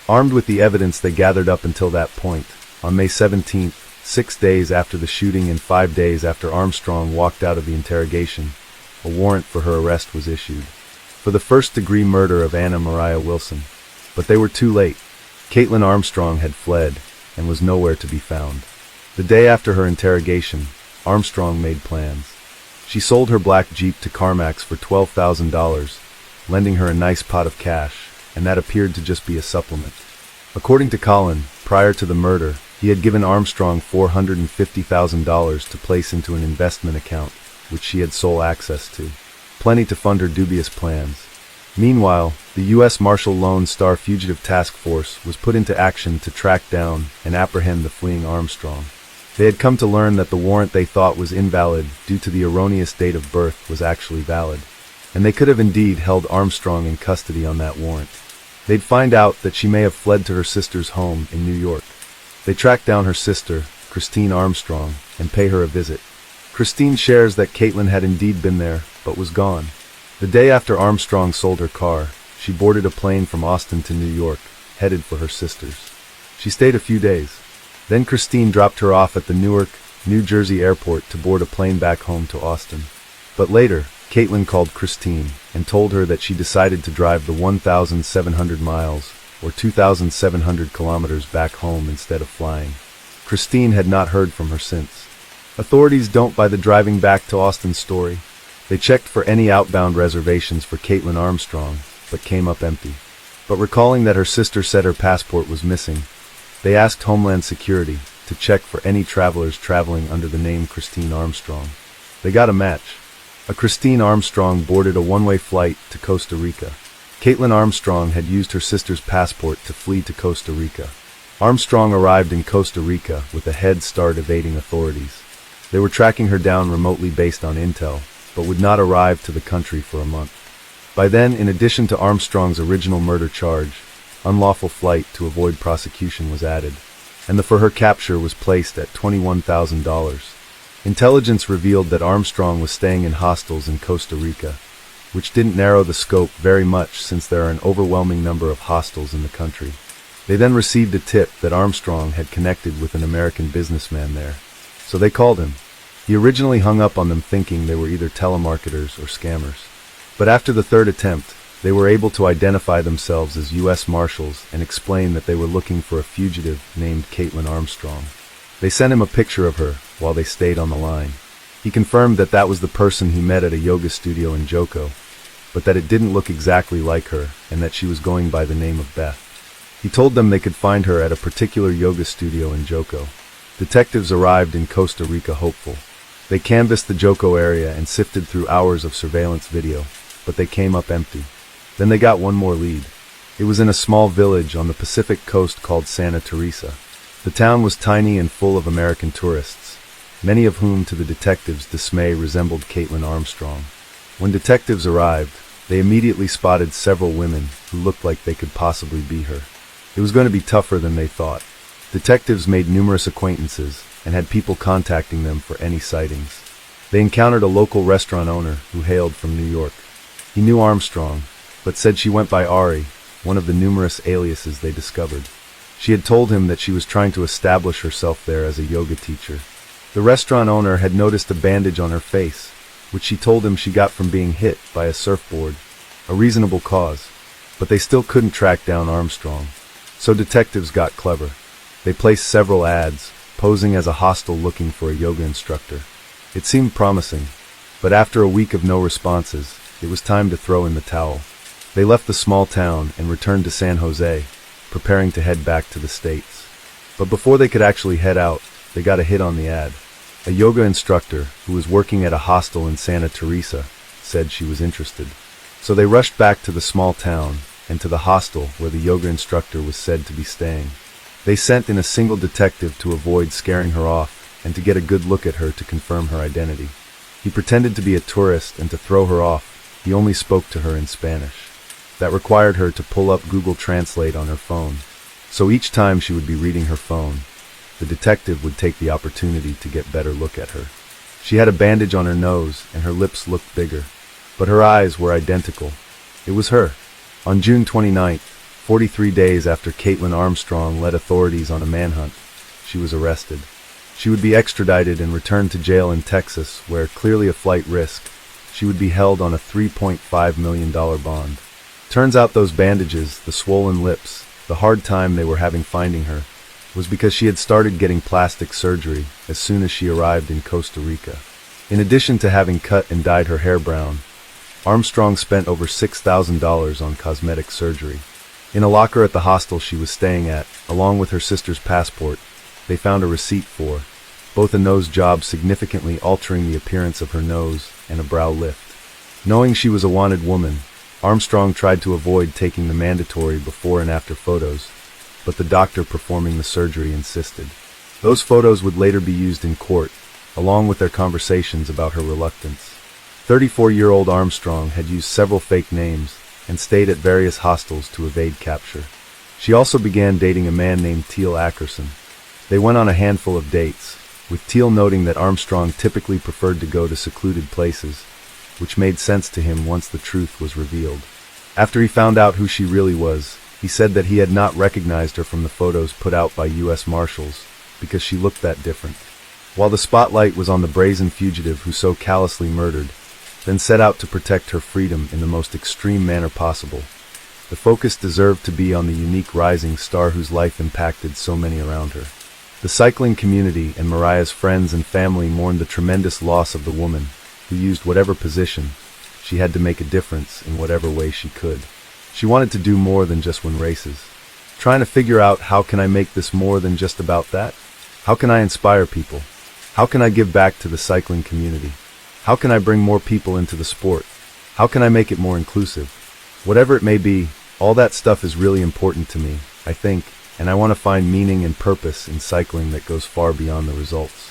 Armed with the evidence they gathered up until that point, on May 17th, 6 days after the shooting and 5 days after Armstrong walked out of the interrogation, a warrant for her arrest was issued for the first-degree murder of Anna Maria Wilson. But they were too late. Caitlin Armstrong had fled and was nowhere to be found. The day after her interrogation, Armstrong made plans. She sold her black Jeep to CarMax for $12,000, lending her a nice pot of cash, and that appeared to just be a supplement. According to Colin, prior to the murder, he had given Armstrong $450,000 to place into an investment account, which she had sole access to. Plenty to fund her dubious plans. Meanwhile, the U.S. Marshal Lone Star Fugitive Task Force was put into action to track down and apprehend the fleeing Armstrong. They had come to learn that the warrant they thought was invalid due to the erroneous date of birth was actually valid, and they could have indeed held Armstrong in custody on that warrant. They'd find out that she may have fled to her sister's home in New York. They tracked down her sister, Christine Armstrong, and pay her a visit. Christine shares that Caitlin had indeed been there, but was gone. The day after Armstrong sold her car, she boarded a plane from Austin to New York, headed for her sister's. She stayed a few days. Then Christine dropped her off at the Newark, New Jersey airport to board a plane back home to Austin. But later, Caitlin called Christine and told her that she decided to drive the 1,700 miles, or 2,700 kilometers back home instead of flying. Christine had not heard from her since. Authorities don't buy the driving back to Austin story. They checked for any outbound reservations for Caitlin Armstrong, but came up empty. But recalling that her sister said her passport was missing, they asked Homeland Security to check for any travelers traveling under the name Christine Armstrong. They got a match. A Christine Armstrong boarded a one-way flight to Costa Rica. Caitlin Armstrong had used her sister's passport to flee to Costa Rica. Armstrong arrived in Costa Rica with a head start evading authorities. They were tracking her down remotely based on intel, but would not arrive to the country for a month. By then, in addition to Armstrong's original murder charge, unlawful flight to avoid prosecution was added, and the for her capture was placed at $21,000. Intelligence revealed that Armstrong was staying in hostels in Costa Rica, which didn't narrow the scope very much since there are an overwhelming number of hostels in the country. They then received a tip that Armstrong had connected with an American businessman there, so they called him. He originally hung up on them thinking they were either telemarketers or scammers. But after the third attempt, they were able to identify themselves as U.S. Marshals and explain that they were looking for a fugitive named Caitlin Armstrong. They sent him a picture of her while they stayed on the line. He confirmed that that was the person he met at a yoga studio in Joko, but that it didn't look exactly like her and that she was going by the name of Beth. He told them they could find her at a particular yoga studio in Joko. Detectives arrived in Costa Rica hopeful. They canvassed the Joko area and sifted through hours of surveillance video, but they came up empty. Then they got one more lead. It was in a small village on the Pacific coast called Santa Teresa. The town was tiny and full of American tourists, many of whom to the detectives' dismay resembled Caitlin Armstrong. When detectives arrived, they immediately spotted several women who looked like they could possibly be her. It was going to be tougher than they thought. Detectives made numerous acquaintances and had people contacting them for any sightings. They encountered a local restaurant owner who hailed from New York. He knew Armstrong, but said she went by Ari, one of the numerous aliases they discovered. She had told him that she was trying to establish herself there as a yoga teacher. The restaurant owner had noticed a bandage on her face, which she told him she got from being hit by a surfboard. A reasonable cause, but they still couldn't track down Armstrong. So detectives got clever. They placed several ads, posing as a hostel looking for a yoga instructor. It seemed promising, but after a week of no responses, it was time to throw in the towel. They left the small town and returned to San Jose, preparing to head back to the States. But before they could actually head out, they got a hit on the ad. A yoga instructor, who was working at a hostel in Santa Teresa, said she was interested. So they rushed back to the small town and to the hostel where the yoga instructor was said to be staying. They sent in a single detective to avoid scaring her off and to get a good look at her to confirm her identity. He pretended to be a tourist, and to throw her off, he only spoke to her in Spanish. That required her to pull up Google Translate on her phone. So each time she would be reading her phone, the detective would take the opportunity to get better look at her. She had a bandage on her nose, and her lips looked bigger, but her eyes were identical. It was her. On June 29th, 43 days after Caitlin Armstrong led authorities on a manhunt, she was arrested. She would be extradited and returned to jail in Texas, where, clearly a flight risk, she would be held on a $3.5 million bond. Turns out those bandages, the swollen lips, the hard time they were having finding her, was because she had started getting plastic surgery as soon as she arrived in Costa Rica. In addition to having cut and dyed her hair brown, Armstrong spent over $6,000 on cosmetic surgery. In a locker at the hostel she was staying at, along with her sister's passport, they found a receipt for both a nose job significantly altering the appearance of her nose and a brow lift. Knowing she was a wanted woman, Armstrong tried to avoid taking the mandatory before and after photos, but the doctor performing the surgery insisted. Those photos would later be used in court, along with their conversations about her reluctance. 34-year-old Armstrong had used several fake names and stayed at various hostels to evade capture. She also began dating a man named Teal Ackerson. They went on a handful of dates, with Teal noting that Armstrong typically preferred to go to secluded places, which made sense to him once the truth was revealed. After he found out who she really was, he said that he had not recognized her from the photos put out by U.S. Marshals because she looked that different. While the spotlight was on the brazen fugitive who so callously murdered, then set out to protect her freedom in the most extreme manner possible, the focus deserved to be on the unique rising star whose life impacted so many around her. The cycling community and Mariah's friends and family mourned the tremendous loss of the woman who used whatever position she had to make a difference in whatever way she could. She wanted to do more than just win races. Trying to figure out, how can I make this more than just about that? How can I inspire people? How can I give back to the cycling community? How can I bring more people into the sport? How can I make it more inclusive? Whatever it may be, all that stuff is really important to me, I think, and I want to find meaning and purpose in cycling that goes far beyond the results.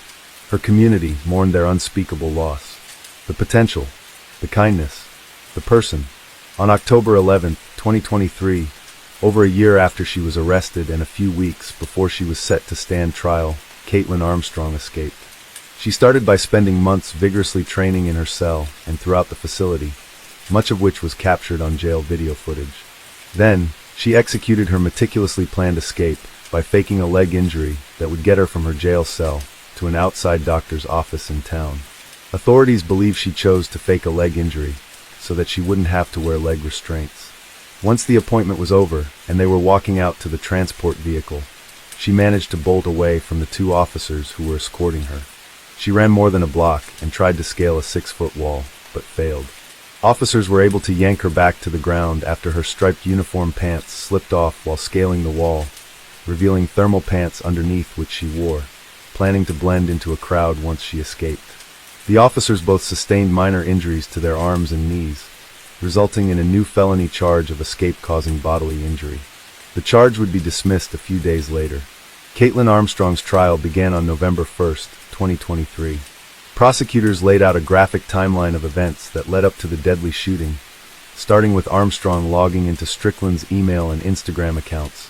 Her community mourned their unspeakable loss. The potential, the kindness, the person. On October 11, 2023, over a year after she was arrested and a few weeks before she was set to stand trial, Caitlin Armstrong escaped. She started by spending months vigorously training in her cell and throughout the facility, much of which was captured on jail video footage. Then, she executed her meticulously planned escape by faking a leg injury that would get her from her jail cell to an outside doctor's office in town. Authorities believe she chose to fake a leg injury so that she wouldn't have to wear leg restraints. Once the appointment was over and they were walking out to the transport vehicle, she managed to bolt away from the two officers who were escorting her. She ran more than a block and tried to scale a 6-foot wall, but failed. Officers were able to yank her back to the ground after her striped uniform pants slipped off while scaling the wall, revealing thermal pants underneath which she wore, planning to blend into a crowd once she escaped. The officers both sustained minor injuries to their arms and knees, resulting in a new felony charge of escape-causing bodily injury. The charge would be dismissed a few days later. Caitlin Armstrong's trial began on November 1st, 2023. Prosecutors laid out a graphic timeline of events that led up to the deadly shooting, starting with Armstrong logging into Strickland's email and Instagram accounts,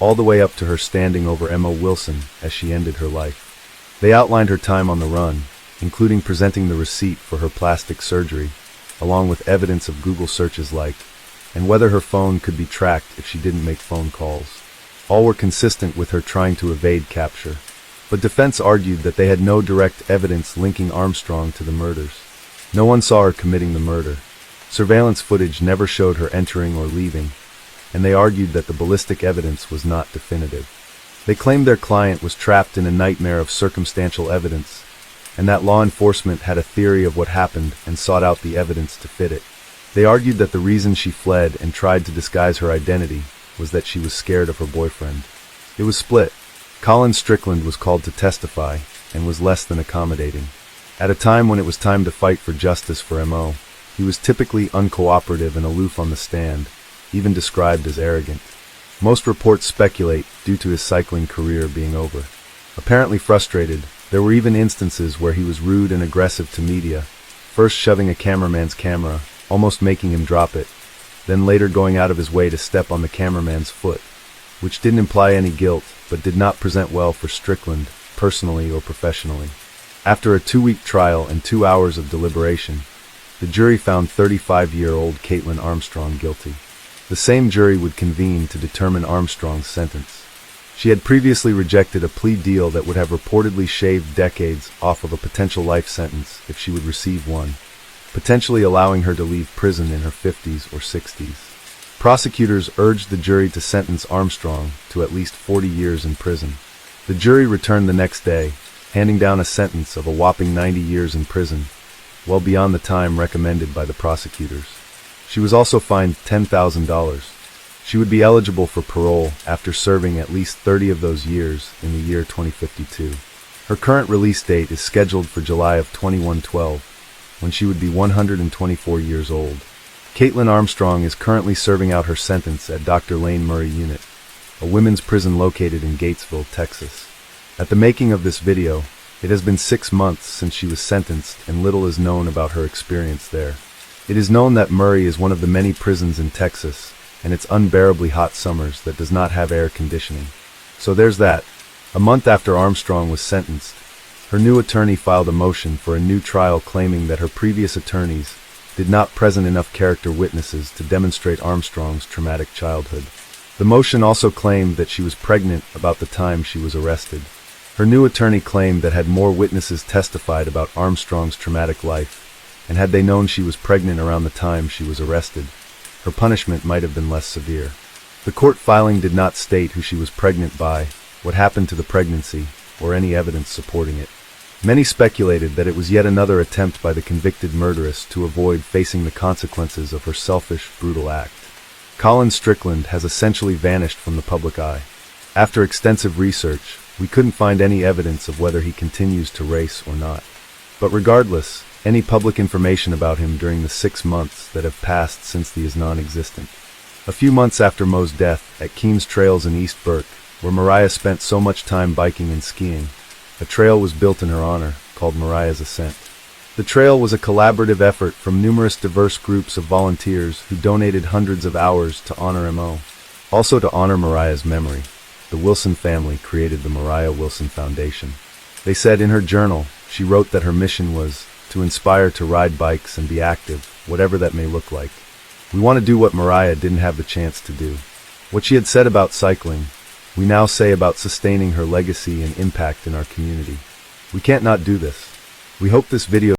all the way up to her standing over Emma Wilson as she ended her life. They outlined her time on the run, including presenting the receipt for her plastic surgery, along with evidence of Google searches liked, and whether her phone could be tracked if she didn't make phone calls. All were consistent with her trying to evade capture, but defense argued that they had no direct evidence linking Armstrong to the murders. No one saw her committing the murder. Surveillance footage never showed her entering or leaving, and they argued that the ballistic evidence was not definitive. They claimed their client was trapped in a nightmare of circumstantial evidence, and that law enforcement had a theory of what happened and sought out the evidence to fit it. They argued that the reason she fled and tried to disguise her identity was that she was scared of her boyfriend. It was split. Colin Strickland was called to testify and was less than accommodating. At a time when it was time to fight for justice for M.O., he was typically uncooperative and aloof on the stand, even described as arrogant. Most reports speculate due to his cycling career being over. Apparently frustrated, there were even instances where he was rude and aggressive to media, first shoving a cameraman's camera, almost making him drop it, then later going out of his way to step on the cameraman's foot, which didn't imply any guilt, but did not present well for Strickland, personally or professionally. After a 2-week trial and 2 hours of deliberation, the jury found 35-year-old Caitlin Armstrong guilty. The same jury would convene to determine Armstrong's sentence. She had previously rejected a plea deal that would have reportedly shaved decades off of a potential life sentence if she would receive one, potentially allowing her to leave prison in her 50s or 60s. Prosecutors urged the jury to sentence Armstrong to at least 40 years in prison. The jury returned the next day, handing down a sentence of a whopping 90 years in prison, well beyond the time recommended by the prosecutors. She was also fined $10,000. She would be eligible for parole after serving at least 30 of those years in the year 2052. Her current release date is scheduled for July of 2112, when she would be 124 years old. Caitlin Armstrong is currently serving out her sentence at Dr. Lane Murray Unit, a women's prison located in Gatesville, Texas. At the making of this video, it has been 6 months since she was sentenced and little is known about her experience there. It is known that Murray is one of the many prisons in Texas, and its unbearably hot summers that does not have air conditioning. So there's that. A month after Armstrong was sentenced, her new attorney filed a motion for a new trial claiming that her previous attorneys did not present enough character witnesses to demonstrate Armstrong's traumatic childhood. The motion also claimed that she was pregnant about the time she was arrested. Her new attorney claimed that had more witnesses testified about Armstrong's traumatic life, and had they known she was pregnant around the time she was arrested, her punishment might have been less severe. The court filing did not state who she was pregnant by, what happened to the pregnancy, or any evidence supporting it. Many speculated that it was yet another attempt by the convicted murderess to avoid facing the consequences of her selfish, brutal act. Colin Strickland has essentially vanished from the public eye. After extensive research, we couldn't find any evidence of whether he continues to race or not. But regardless, any public information about him during the 6 months that have passed since is non-existent. A few months after Mo's death, at Keams Trails in East Burke, where Mariah spent so much time biking and skiing, a trail was built in her honor, called Mariah's Ascent. The trail was a collaborative effort from numerous diverse groups of volunteers who donated hundreds of hours to honor Mo. Also to honor Mariah's memory, the Wilson family created the Mariah Wilson Foundation. They said in her journal, she wrote that her mission was to inspire to ride bikes and be active, whatever that may look like. We want to do what Mariah didn't have the chance to do. What she had said about cycling, we now say about sustaining her legacy and impact in our community. We can't not do this. We hope this video